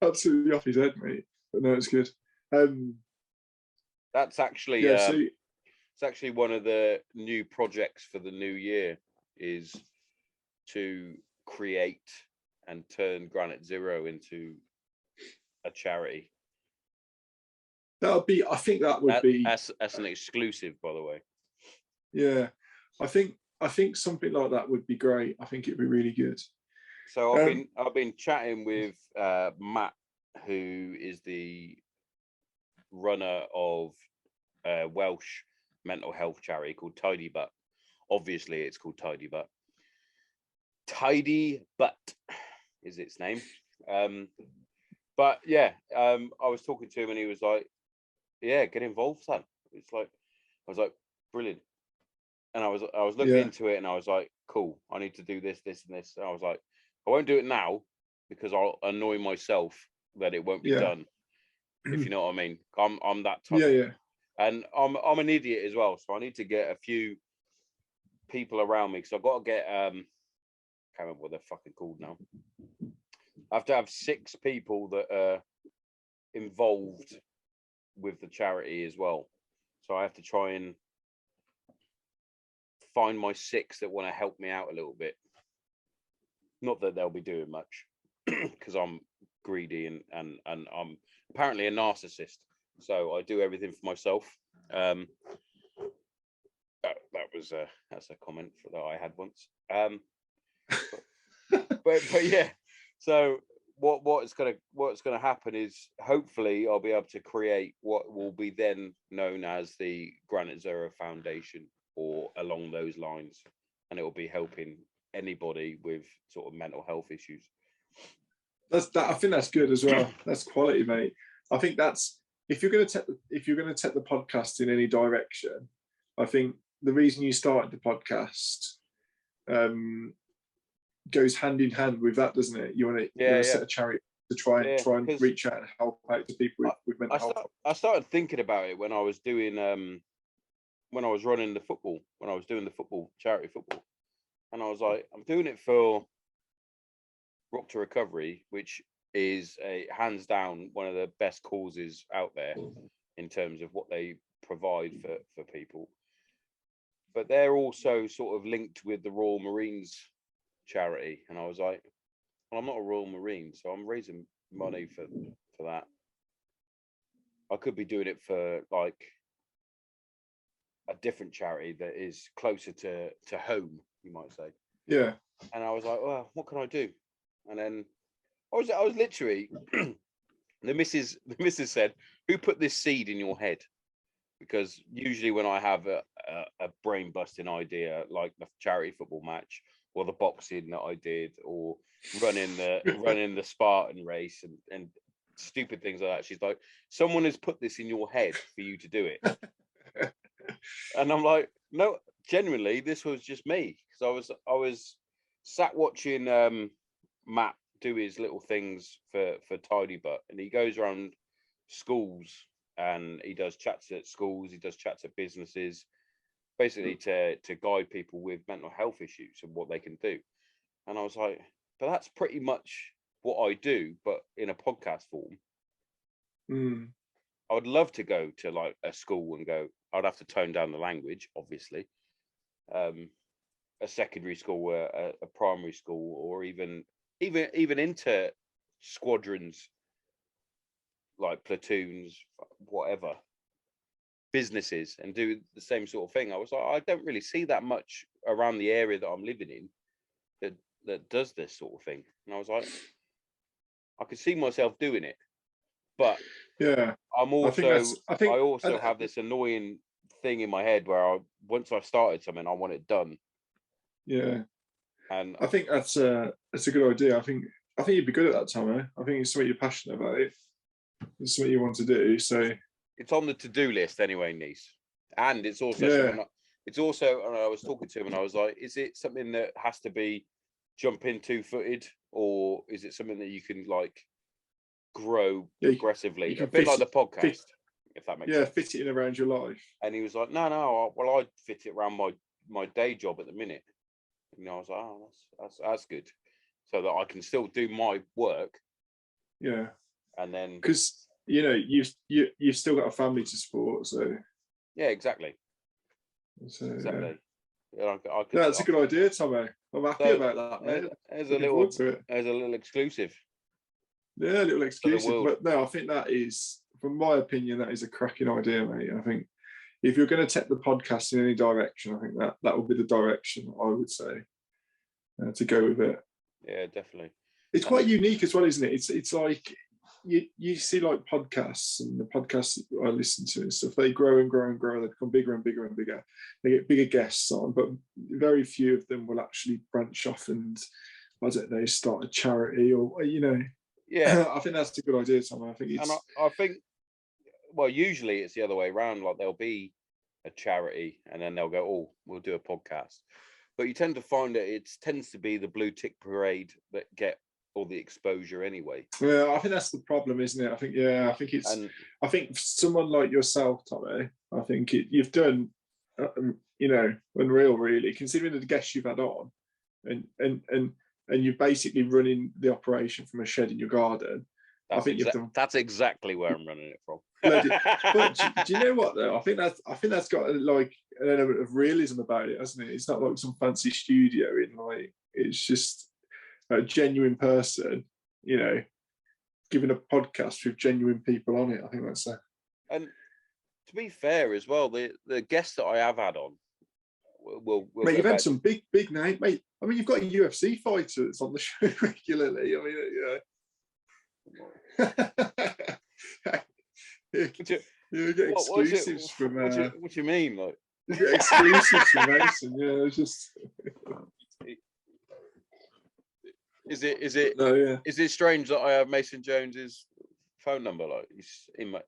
absolutely off his head, mate. But no, it's good. That's actually it's actually one of the new projects for the new year, is to create and turn Granite Zero into a charity. I think that would be that's an exclusive, by the way. Yeah, I think something like that would be great. I think it'd be really good. So I've been chatting with Matt, who is the runner of a Welsh mental health charity called Tidy Butt. Obviously, it's called Tidy Butt. Tidy Butt is its name. But yeah, I was talking to him and he was like, "Yeah, get involved, son." It's like, I was like, "Brilliant." And I was looking into it and I was like, "Cool, I need to do this, this, and this." And I was like, I won't do it now because I'll annoy myself that it won't be done. If you know what I mean. I'm that type. Yeah. And I'm an idiot as well, so I need to get a few people around me because I've got to get can't remember what they're fucking called now. I have to have 6 people that are involved with the charity as well. So I have to try and find my 6 that want to help me out a little bit. Not that they'll be doing much because I'm greedy and I'm apparently a narcissist. So I do everything for myself. That's a comment that I had once. But yeah. So what's gonna happen is hopefully I'll be able to create what will be then known as the Granite Zero Foundation or along those lines, and it will be helping anybody with sort of mental health issues. I think that's good as well. That's quality, mate. I think that's if you're going to take the podcast in any direction. I think the reason you started the podcast goes hand in hand with that, doesn't it? You want to set a charity to try and reach out and help out to people with mental health. I started thinking about it when I was doing when I was running the football, when I was doing the charity football, and I was like, I'm doing it for Rock to Recovery, which is a hands down one of the best causes out there in terms of what they provide for people. But they're also sort of linked with the Royal Marines charity, and I was like, well, I'm not a Royal Marine, so I'm raising money for that. I could be doing it for like a different charity that is closer to home, you might say. Yeah. And I was like, well, what can I do? And then I was literally the missus said, who put this seed in your head? Because usually when I have a brain busting idea like the charity football match or the boxing that I did or running the Spartan race and stupid things like that, she's like, someone has put this in your head for you to do it. And I'm like, no, genuinely, this was just me, because I was sat watching Matt do his little things for Tidy Butt, and he goes around schools and he does chats at schools, he does chats at businesses, basically to guide people with mental health issues and what they can do. And I was like, but that's pretty much what I do, but in a podcast form. I would love to go to like a school and go, I'd have to tone down the language, obviously. A secondary school, a primary school, or even into squadrons, like platoons, whatever. businesses and do the same sort of thing. I was like, I don't really see that much around the area that I'm living in that does this sort of thing. And I was like, I could see myself doing it, but yeah, I think also have this annoying thing in my head where once I've started something, I want it done. Yeah, and I think that's a good idea. I think you'd be good at that, Tommo. I think it's something you're passionate about. It's something you want to do. So it's on the to-do list anyway, niece. And it's also something. It's also, and I was talking to him, and I was like, "Is it something that has to be jumping 2-footed, or is it something that you can like grow progressively, a bit like the podcast, if that makes sense?" Yeah, fit it in around your life. And he was like, "No, well, I'd fit it around my day job at the minute." You know, I was like, "Oh, that's good, so that I can still do my work." Yeah, and then because you've still got a family to support, so yeah, exactly. Exactly. Yeah, that's a good idea, Tommo. I'm happy about that, mate. There's a little exclusive. Yeah, a little exclusive. But no, I think that is, from my opinion, that is a cracking idea, mate. I think if you're going to take the podcast in any direction, I think that would be the direction I would say to go with it. Yeah, definitely. It's quite unique as well, isn't it? It's like you see like podcasts, and the podcasts I listen to and stuff, they grow and grow and grow. They become bigger and bigger and bigger. They get bigger guests on, but very few of them will actually branch off and, I don't know, start a charity or, Yeah. I think that's a good idea, Tom. I think it's... And I think, well, usually it's the other way around. Like there'll be a charity and then they'll go, "Oh, we'll do a podcast." But you tend to find that it tends to be the blue tick parade that get all the exposure anyway. Yeah, I think that's the problem, isn't it? I think someone like yourself, Tommy, I think you've done, unreal, really, considering the guests you've had on, and you're basically running the operation from a shed in your garden. That's exactly where I'm running it from. But do you know what though? I think that's got like an element of realism about it, hasn't it? It's not like some fancy studio it's just a genuine person, giving a podcast with genuine people on it. I think that's and to be fair as well, the guests that I have had on will mate, you've had some big name, mate. I mean, you've got a UFC fighter that's on the show regularly. I mean, you get exclusives from. What do you mean, like? You get exclusives from Mason. Yeah, it's just. Is it Is it strange that I have Mason Jones's phone number? Like he's in my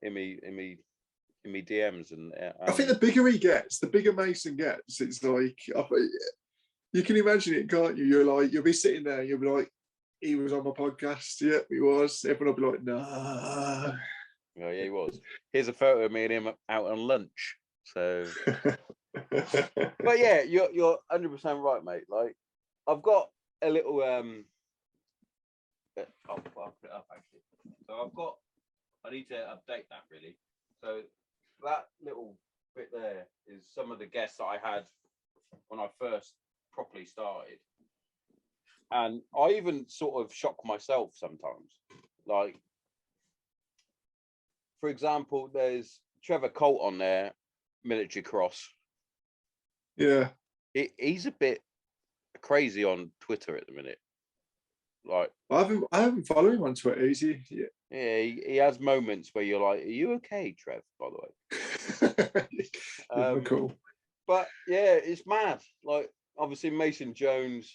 DMs, and I think the bigger he gets, the bigger Mason gets. It's like you can imagine it, can't you? You'll be sitting there, you'll be like, "He was on my podcast." Yep, he was. Everyone will be like, "No." Oh yeah, he was. Here's a photo of me and him out on lunch. So, but yeah, you're 100% right, mate. Like I've got a little I'll put it up actually. So I need to update that really. So that little bit there is some of the guests that I had when I first properly started. And I even sort of shock myself sometimes. Like, for example, there's Trevor Colt on there, Military Cross. Yeah. He's a bit crazy on Twitter at the minute. Like I haven't followed him on Twitter. Is he? Yeah, he has moments where you're like, "Are you okay, Trev?" By the way, cool. But yeah, it's mad. Like obviously Mason Jones,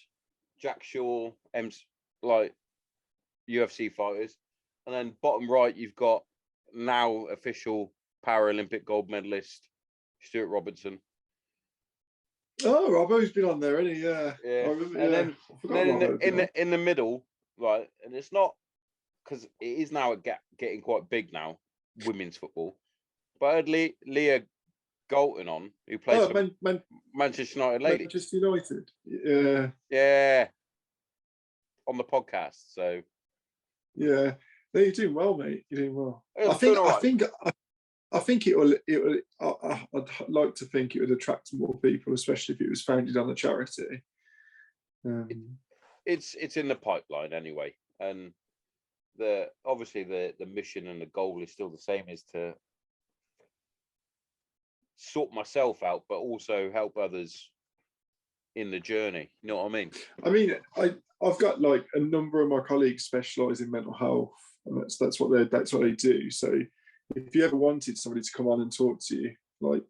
Jack Shaw, like UFC fighters, and then bottom right you've got now official Paralympic gold medalist Stuart Robertson. Oh, Robbo's been on there, hasn't he? Yeah. And then in the middle, right, and it's not because it is now getting quite big now, women's football. But I had Leah Galton on, who plays for Manchester United ladies. Manchester United. Yeah. Yeah. On the podcast, so. Yeah, no, you're doing well, mate. You're doing well. I think it will. I'd like to think it would attract more people, especially if it was founded on a charity. It's in the pipeline anyway, and obviously the mission and the goal is still the same, is to sort myself out, but also help others in the journey. You know what I mean? I mean, I've got like a number of my colleagues specialise in mental health, and that's what they do. So if you ever wanted somebody to come on and talk to you, like,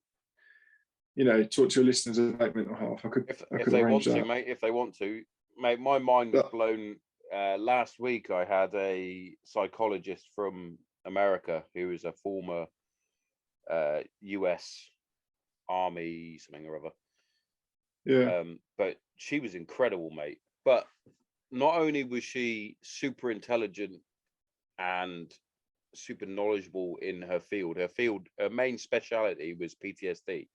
you know, talk to your listeners about mental health, I could If they want to, mate. If they want to, mate. My mind was blown. Last week, I had a psychologist from America who is a former US Army something or other. Yeah. But she was incredible, mate. But not only was she super intelligent and super knowledgeable in her field, her main speciality was PTSD.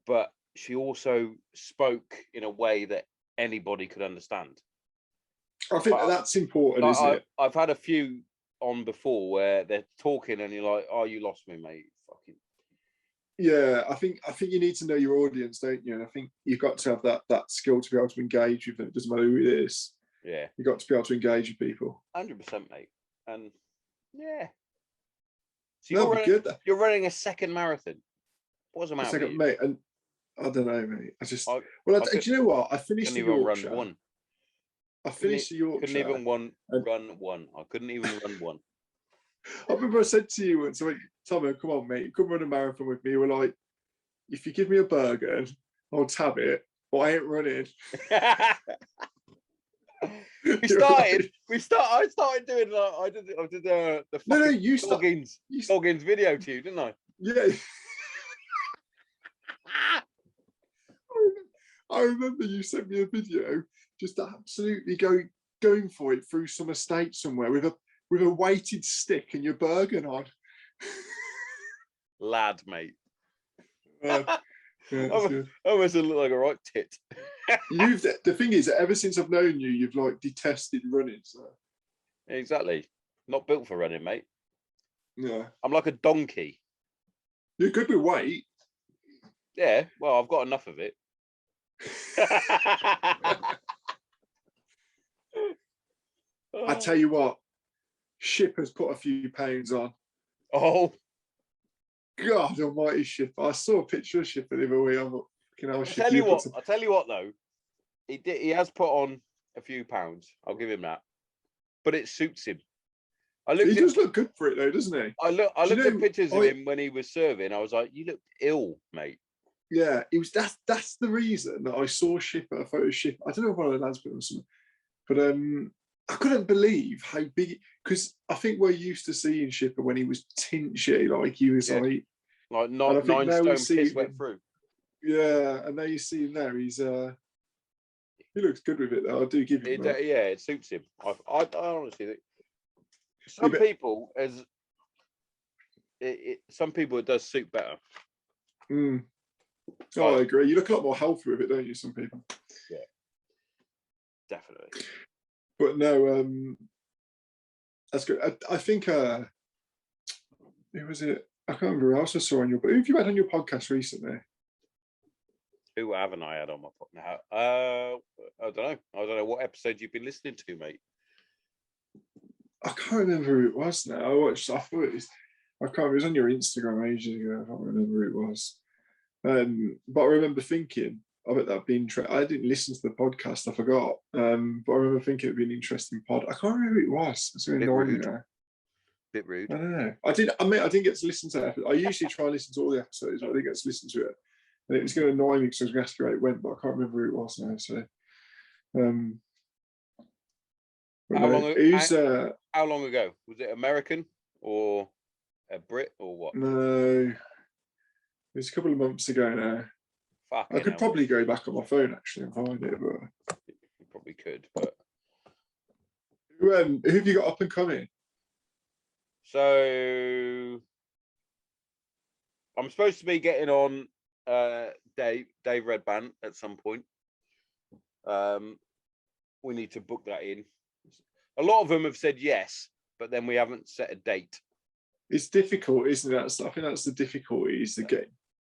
But she also spoke in a way that anybody could understand. I think that's important, isn't it? I've had a few on before where they're talking and you're like, "Oh, you lost me, mate." Fucking. Yeah, I think you need to know your audience, don't you? And I think you've got to have that skill to be able to engage with them. It doesn't matter who it is. Yeah, you've got to be able to engage with people. 100%, mate. And yeah, so you're running a second marathon. What's the matter, mate? And I don't know, mate. Do you know what? I finished the Yorkshire. Run one. I finished the Yorkshire. Couldn't even run one. I couldn't even run one. I remember I said to you once, Tommo, come on, mate, come run a marathon with me. You were like, if you give me a burger, I'll tab it, but I ain't running. I started doing like I did the Scoggins video to you, didn't I? Yeah. I remember you sent me a video just absolutely going for it through some estate somewhere with a weighted stick and your burger on. Lad, mate. Yeah, I almost look like a right tit. The thing is, ever since I've known you, you've like detested running. So exactly, not built for running, mate. Yeah, I'm like a donkey. You're good with weight. Yeah, well, I've got enough of it. I tell you what, Ship has put a few pounds on. Oh, God almighty, Ship. I saw a picture of Ship the other week. I'll tell you what though, he has put on a few pounds. I'll give him that, but it suits him. He does look good for it though, doesn't he? I looked at pictures of him when he was serving. I was like, you look ill, mate. Yeah, it was. That's the reason that I saw Ship at a photo Ship. I don't know if one of the lads put on something, but I couldn't believe how big. Because I think we're used to seeing Shipper when he was tinchy, like he was like 9 stone piss went through. Yeah, and now you see him there. He looks good with it though. I do give him that. Yeah, it suits him. I honestly think some people it does suit better. Oh, I agree. You look a lot more healthy with it, don't you? Some people. Yeah, definitely. But no, that's good. I think who was it? I can't remember who else I saw on your. Who have you had on your podcast recently? Who haven't I had on my podcast? I don't know. I don't know what episode you've been listening to, mate. I can't remember who it was now. I thought it was. I can't. It was on your Instagram ages ago. I can't remember who it was. But I remember thinking, I bet that'd be interesting. I didn't listen to the podcast, I forgot. But I remember thinking it'd be an interesting pod. I can't remember who it was. It's really annoying now. Bit rude. I don't know. I didn't get to listen to it. I usually try and listen to all the episodes, but I didn't get to listen to it. And it was going to annoy me because I was going to ask you how it went, but I can't remember who it was now. So, how long ago? Was it American or a Brit or what? No, it was a couple of months ago now. I could probably go back on my phone actually and find it, but you probably could. But who have you got up and coming? So I'm supposed to be getting on Dave Redband at some point. We need to book that in. A lot of them have said yes, but then we haven't set a date. It's difficult, isn't it? I think that's the difficulty is the game.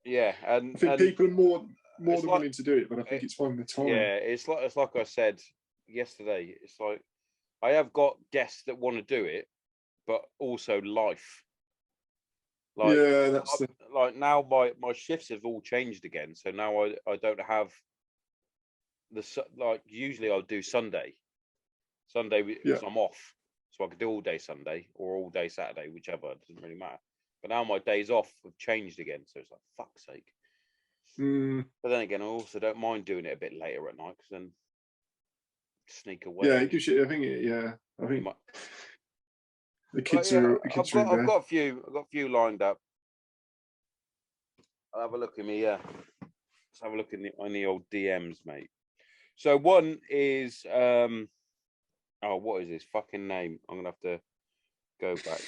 Yeah, and I think people are more than like, willing to do it, but I think it's finding the time. Yeah, it's like I said yesterday. It's like I have got guests that want to do it, but also life. Like, yeah, that's like now my shifts have all changed again. So now I don't have like usually I'll do Sunday because I'm off, so I could do all day Sunday or all day Saturday, whichever. It doesn't really matter. But now my days off have changed again, so it's like fuck's sake. But then again, I also don't mind doing it a bit later at night because then sneak away. Yeah, it gives you. I think the kids are. The kids I've got a few lined up. I'll have a look in me. Let's have a look in the old DMs, mate. So one is what is his fucking name? I'm gonna have to go back.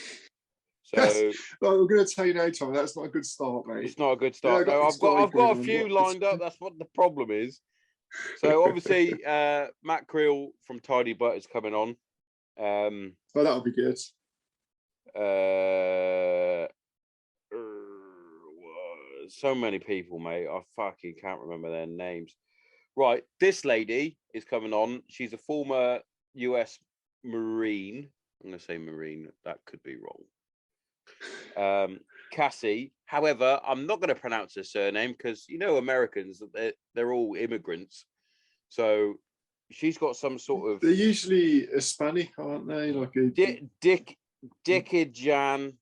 So I'm going to tell you now, Tom. That's not a good start, mate. It's not a good start. No, I've got a few lined up. That's what the problem is. So obviously, Matt Creel from Tidy Butt is coming on. That'll be good. So many people, mate. I fucking can't remember their names. Right, this lady is coming on. She's a former US Marine. I'm going to say Marine. That could be wrong. Cassie. However, I'm not going to pronounce her surname because Americans, they're all immigrants. So she's got some sort of. They're usually Hispanic, aren't they? Like a Dickijan.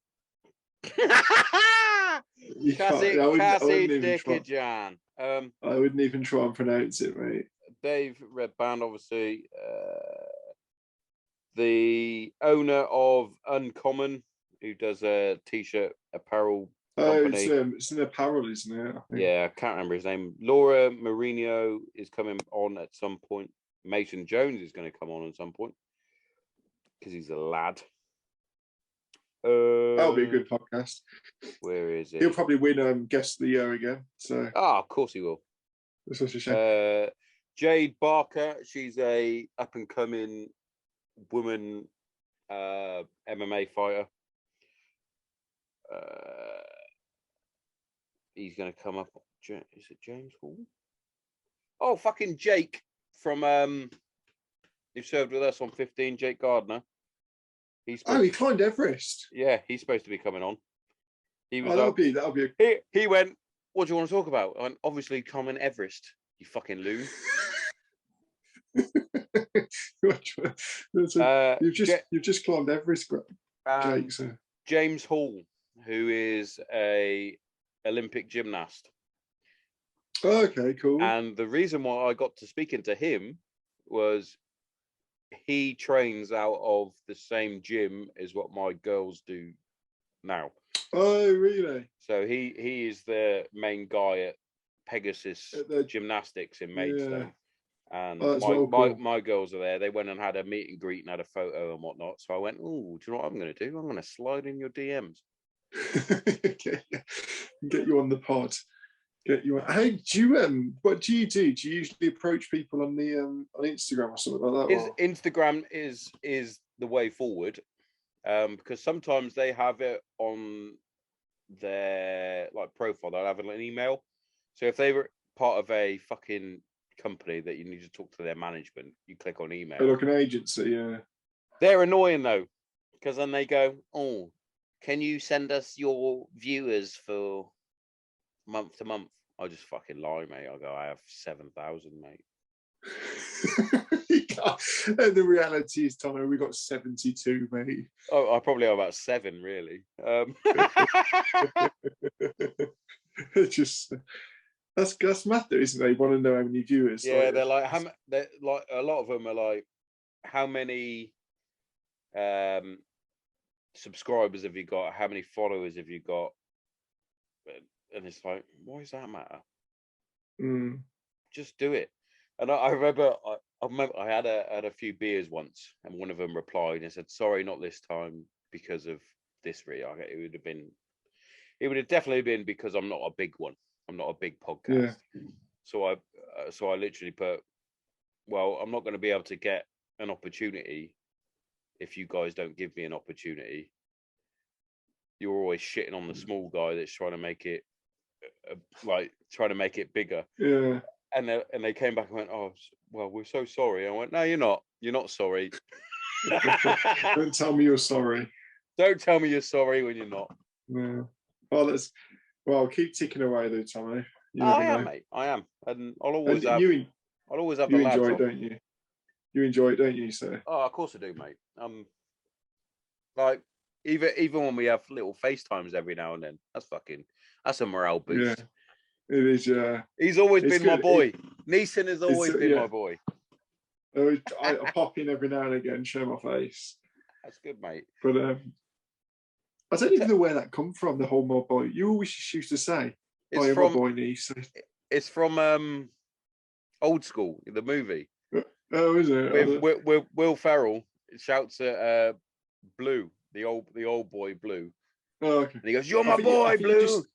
Cassie Dickijan. I wouldn't even try and pronounce it, mate. Dave Red Band, obviously. The owner of Uncommon, who does a t-shirt apparel company. It's an apparel, isn't it? Yeah, I can't remember his name. Laura Marino is coming on at some point. Mason Jones is going to come on at some point because he's a lad. That'll be a good podcast. Where is it? He'll probably win Guest of the Year again. So. Of course he will. That's such a shame. Jade Barker, she's a up and coming woman MMA fighter. He's going to come up. Is it James Hall? Oh, fucking Jake from who served with us on 15. Jake Gardner. He climbed Everest. Yeah, he's supposed to be coming on. He was. That'll be. He went. What do you want to talk about? And obviously, climbing Everest. You fucking loon. You've just climbed Everest, Jake. So. James Hall, who is a Olympic gymnast. Okay, cool. And the reason why I got to speaking to him was he trains out of the same gym as what my girls do now. Oh, really? So he is the main guy at Pegasus Gymnastics in Maidstone. Yeah. And my girls are there. They went and had a meet and greet and had a photo and whatnot. So I went, oh, do you know what I'm going to do? I'm going to slide in your DMs. Get you on the pod. Get you on. Hey, do you what do you do? Do you usually approach people on the on Instagram or something like that? Instagram is the way forward, because sometimes they have it on their profile. They'll have an email. So if they were part of a fucking company that you need to talk to their management, you click on email. Like an agency, yeah. They're annoying though, because then they go, oh, can you send us your viewers for month to month? I just fucking lie, mate. I go, I have 7,000, mate. And the reality is, Tommo, we got 72, mate. Oh, I probably have about 7, really. Just that's mad, though, isn't it? They want to know how many viewers. Yeah, they're like a lot of them are like, how many subscribers have you got? How many followers have you got? And it's like, why does that matter? Just do it. And I remember I had a few beers once, and one of them replied and said, "Sorry, not this time because of this." It would have definitely been because I'm not a big one. I'm not a big podcast. Yeah. So I literally put, well, I'm not going to be able to get an opportunity if you guys don't give me an opportunity. You're always shitting on the small guy that's trying to make it bigger. Yeah. And they came back and went, oh, well, we're so sorry. I went, no, you're not. You're not sorry. Don't tell me you're sorry. Don't tell me you're sorry when you're not. Yeah. Oh, that's well. Keep ticking away, though, Tommy. You Oh, never I am, know. mate. I am, and And you I'll always have you the lads enjoy it, on. don't you? You enjoy it, don't you, sir? Oh, of course I do, mate. Like even when we have little FaceTimes every now and then, that's a morale Yeah, boost. it is. Yeah, He's always it's been my good. boy. Neeson has always been Yeah. my boy. I pop in every now and again, show my face, That's good, mate. but I don't even know where that come from. The whole my boy. You always used to say, "Oh, It's yeah, my from boy niece." it's from Old School, the movie. Oh, is it? With Will Ferrell shouts at Blue, the old boy Blue, Oh, okay. and he goes, "You're I my think you- I boy, think you Blue." just-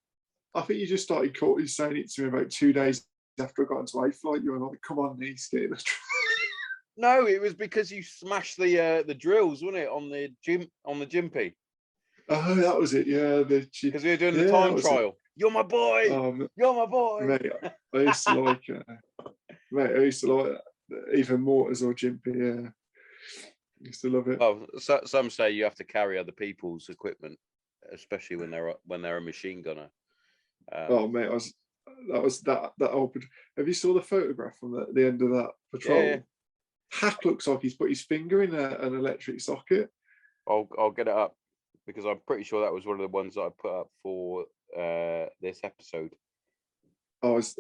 I think you just started saying it to me about 2 days after I got into A flight. You were like, "Come on, niece, get in the train." No, it was because you smashed the drills, wasn't it, on the gympy? Oh, that was it. Yeah, Because we were doing the that time was it. trial. You're my boy. You're my boy. Mate, I used to like, mate, I used to like even Mortars or Jimpy. Yeah, I used to love it. Well, some say you have to carry other people's equipment, especially when they're a machine gunner. Oh, mate, that was that old. Have you saw the photograph from the end of that patrol? Yeah. Hack looks like he's put his finger in an electric socket. I'll get it up because I'm pretty sure that was one of the ones that I put up for this episode. I was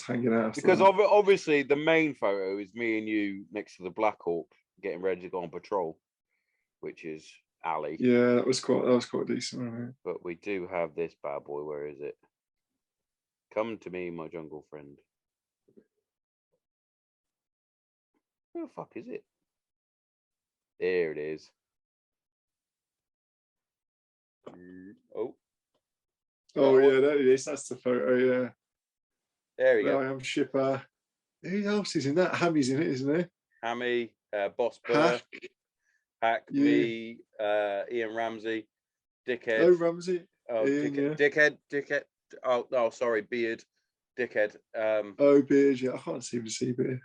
hanging out Because obviously the main photo is me and you next to the Black Hawk getting ready to go on patrol, which is Ali. Yeah, that was quite decent. Right? But we do have this bad boy. Where is it? Come to me, my jungle friend. Where the fuck is it? There it is. Oh. Yeah, that it is. That's the photo. Yeah. There we go. I am shipper. Who else is in that? Hammy's in it, isn't he? Hammy, Boss Burr, Hack, yeah. me, Ian Ramsey, Dickhead. Oh, Ramsey. Oh, Ian, Dickhead. Oh, sorry, Beard, Dickhead. Oh, Beard. Yeah, I can't seem to see Beard.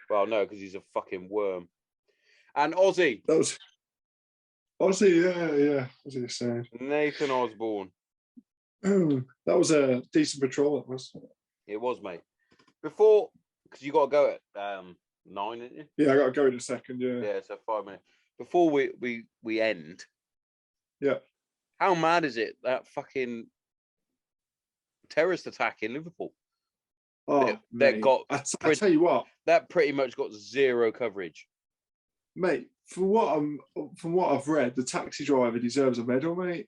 Well, no, because he's a fucking worm. And Ozzy. That was Ozzy. Yeah. What's he saying? Nathan Osborne. Oh, that was a decent patrol. That was. It was, mate. Before, because you got to go at 9, didn't you? Yeah, I got to go in a second. Yeah. Yeah, so 5 minutes before we end. Yeah. How mad is it that fucking terrorist attack in Liverpool? Oh, that got. I tell you what, that pretty much got zero coverage, mate. From what I've read, the taxi driver deserves a medal, mate.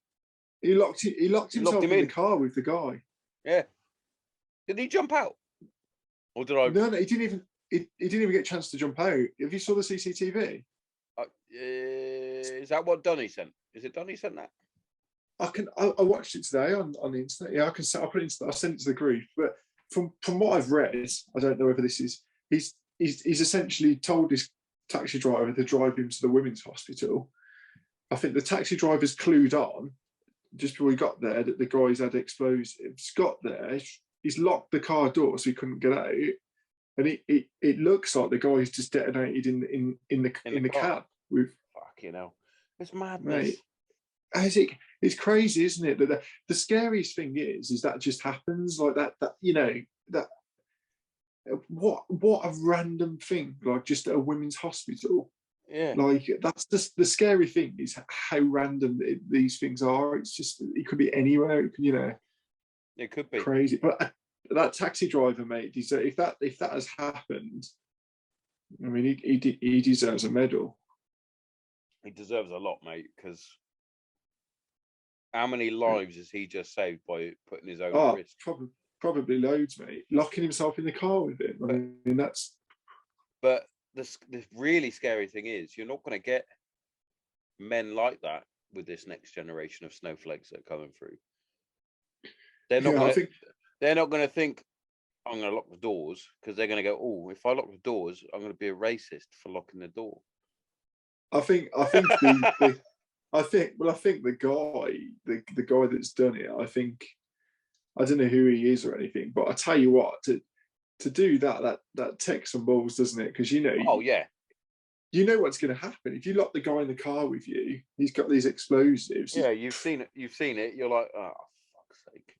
He locked himself in the car with the guy. Yeah. Did he jump out? Or did I? No, he didn't even. He didn't even get a chance to jump out. Have you saw the CCTV? Is that what Dunny sent? Is it Dunny sent that? I watched it today on the internet. Yeah, I'll put it into. I'll send it to the group. But from what I've read, I don't know whether this is. He's essentially told this taxi driver to drive him to the women's hospital. I think the taxi driver's clued on just before he got there that the guy's had explosives. Got there, he's locked the car door so he couldn't get out, and it looks like the guy's just detonated in the cab with. Fucking hell, it's madness. Mate, it's crazy, isn't it? That the scariest thing is that just happens like that. That you know that. What a random thing, like just at a women's hospital. Yeah, like that's just the scary thing is how random these things are. It's just it could be anywhere. It could, it could be crazy. But that taxi driver, mate, if that has happened, I mean, he deserves a medal. He deserves a lot, mate. Because how many lives has he just saved by putting his own at risk? Probably loads, mate. Locking himself in the car with him. I mean, that's. But the really scary thing is, you're not going to get men like that with this next generation of snowflakes that are coming through. They're not going to think, I'm going to lock the doors, because they're going to go, oh, if I lock the doors, I'm going to be a racist for locking the door. I think the guy that's done it, I don't know who he is or anything, but I tell you what, to do that takes some balls, doesn't it? Because oh yeah, you know what's going to happen if you lock the guy in the car with you. He's got these explosives. Yeah, you've seen it. You're like, oh, fuck's sake.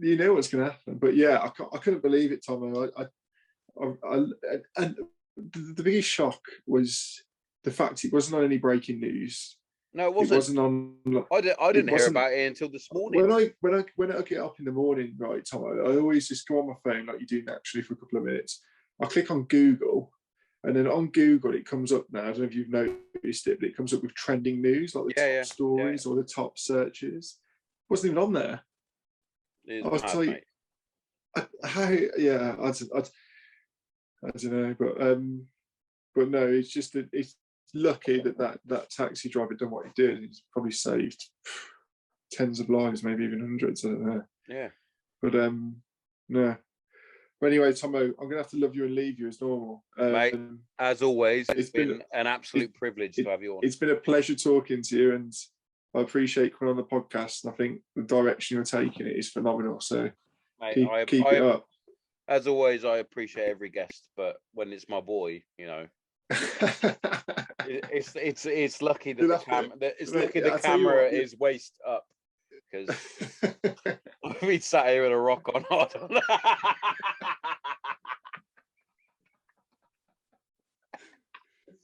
You know what's going to happen. But yeah, I couldn't believe it, Tommo. And the biggest shock was the fact it wasn't on any breaking news. No, it It wasn't. wasn't on. I didn't hear wasn't- about it until this morning. When I get up in the morning, right, Tommo, I always just go on my phone like you do naturally for a couple of minutes. I click on Google, and then on Google it comes up now. I don't know if you've noticed it, but it comes up with trending news, like the top stories or the top searches. Wasn't even on there. It I was mad, like, mate. I don't know, but no, it's just that it's lucky that taxi driver done what he did. He's probably saved tens of lives, maybe even hundreds. I don't know. Yeah. But no. But anyway, Tommo, I'm gonna have to love you and leave you as normal. Mate, as always, it's been an absolute privilege to have you on. It's been a pleasure talking to you, and I appreciate coming on the podcast. And I think the direction you're taking it is phenomenal. So Mate, keep it up. As always, I appreciate every guest, but when it's my boy, you know, it's lucky that the camera is waist up, because I've been sat here with a rock on hard on.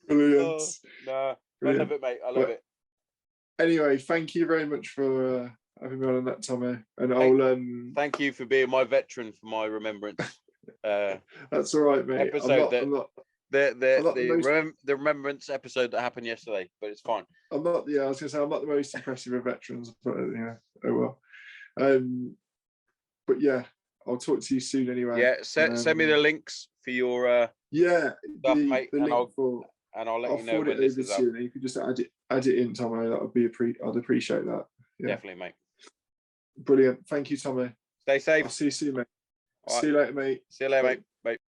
Brilliant. No, Brilliant. I love it, mate. I love it. Anyway, thank you very much for having me on that, Tommo. And thank you for being my veteran for my remembrance. That's all right, mate. The remembrance episode that happened yesterday, but it's fine. I was gonna say I'm not the most impressive of veterans, but oh well. But yeah, I'll talk to you soon anyway. Yeah, send me the links for your stuff, mate, and I'll let you know when this is up. You. You could just add it in, Tommo. That would be I'd appreciate that. Yeah. Definitely, mate. Brilliant. Thank you, Tommo. Stay safe. I'll see you soon, mate. All right. See you later, mate. See you later, mate. Bye.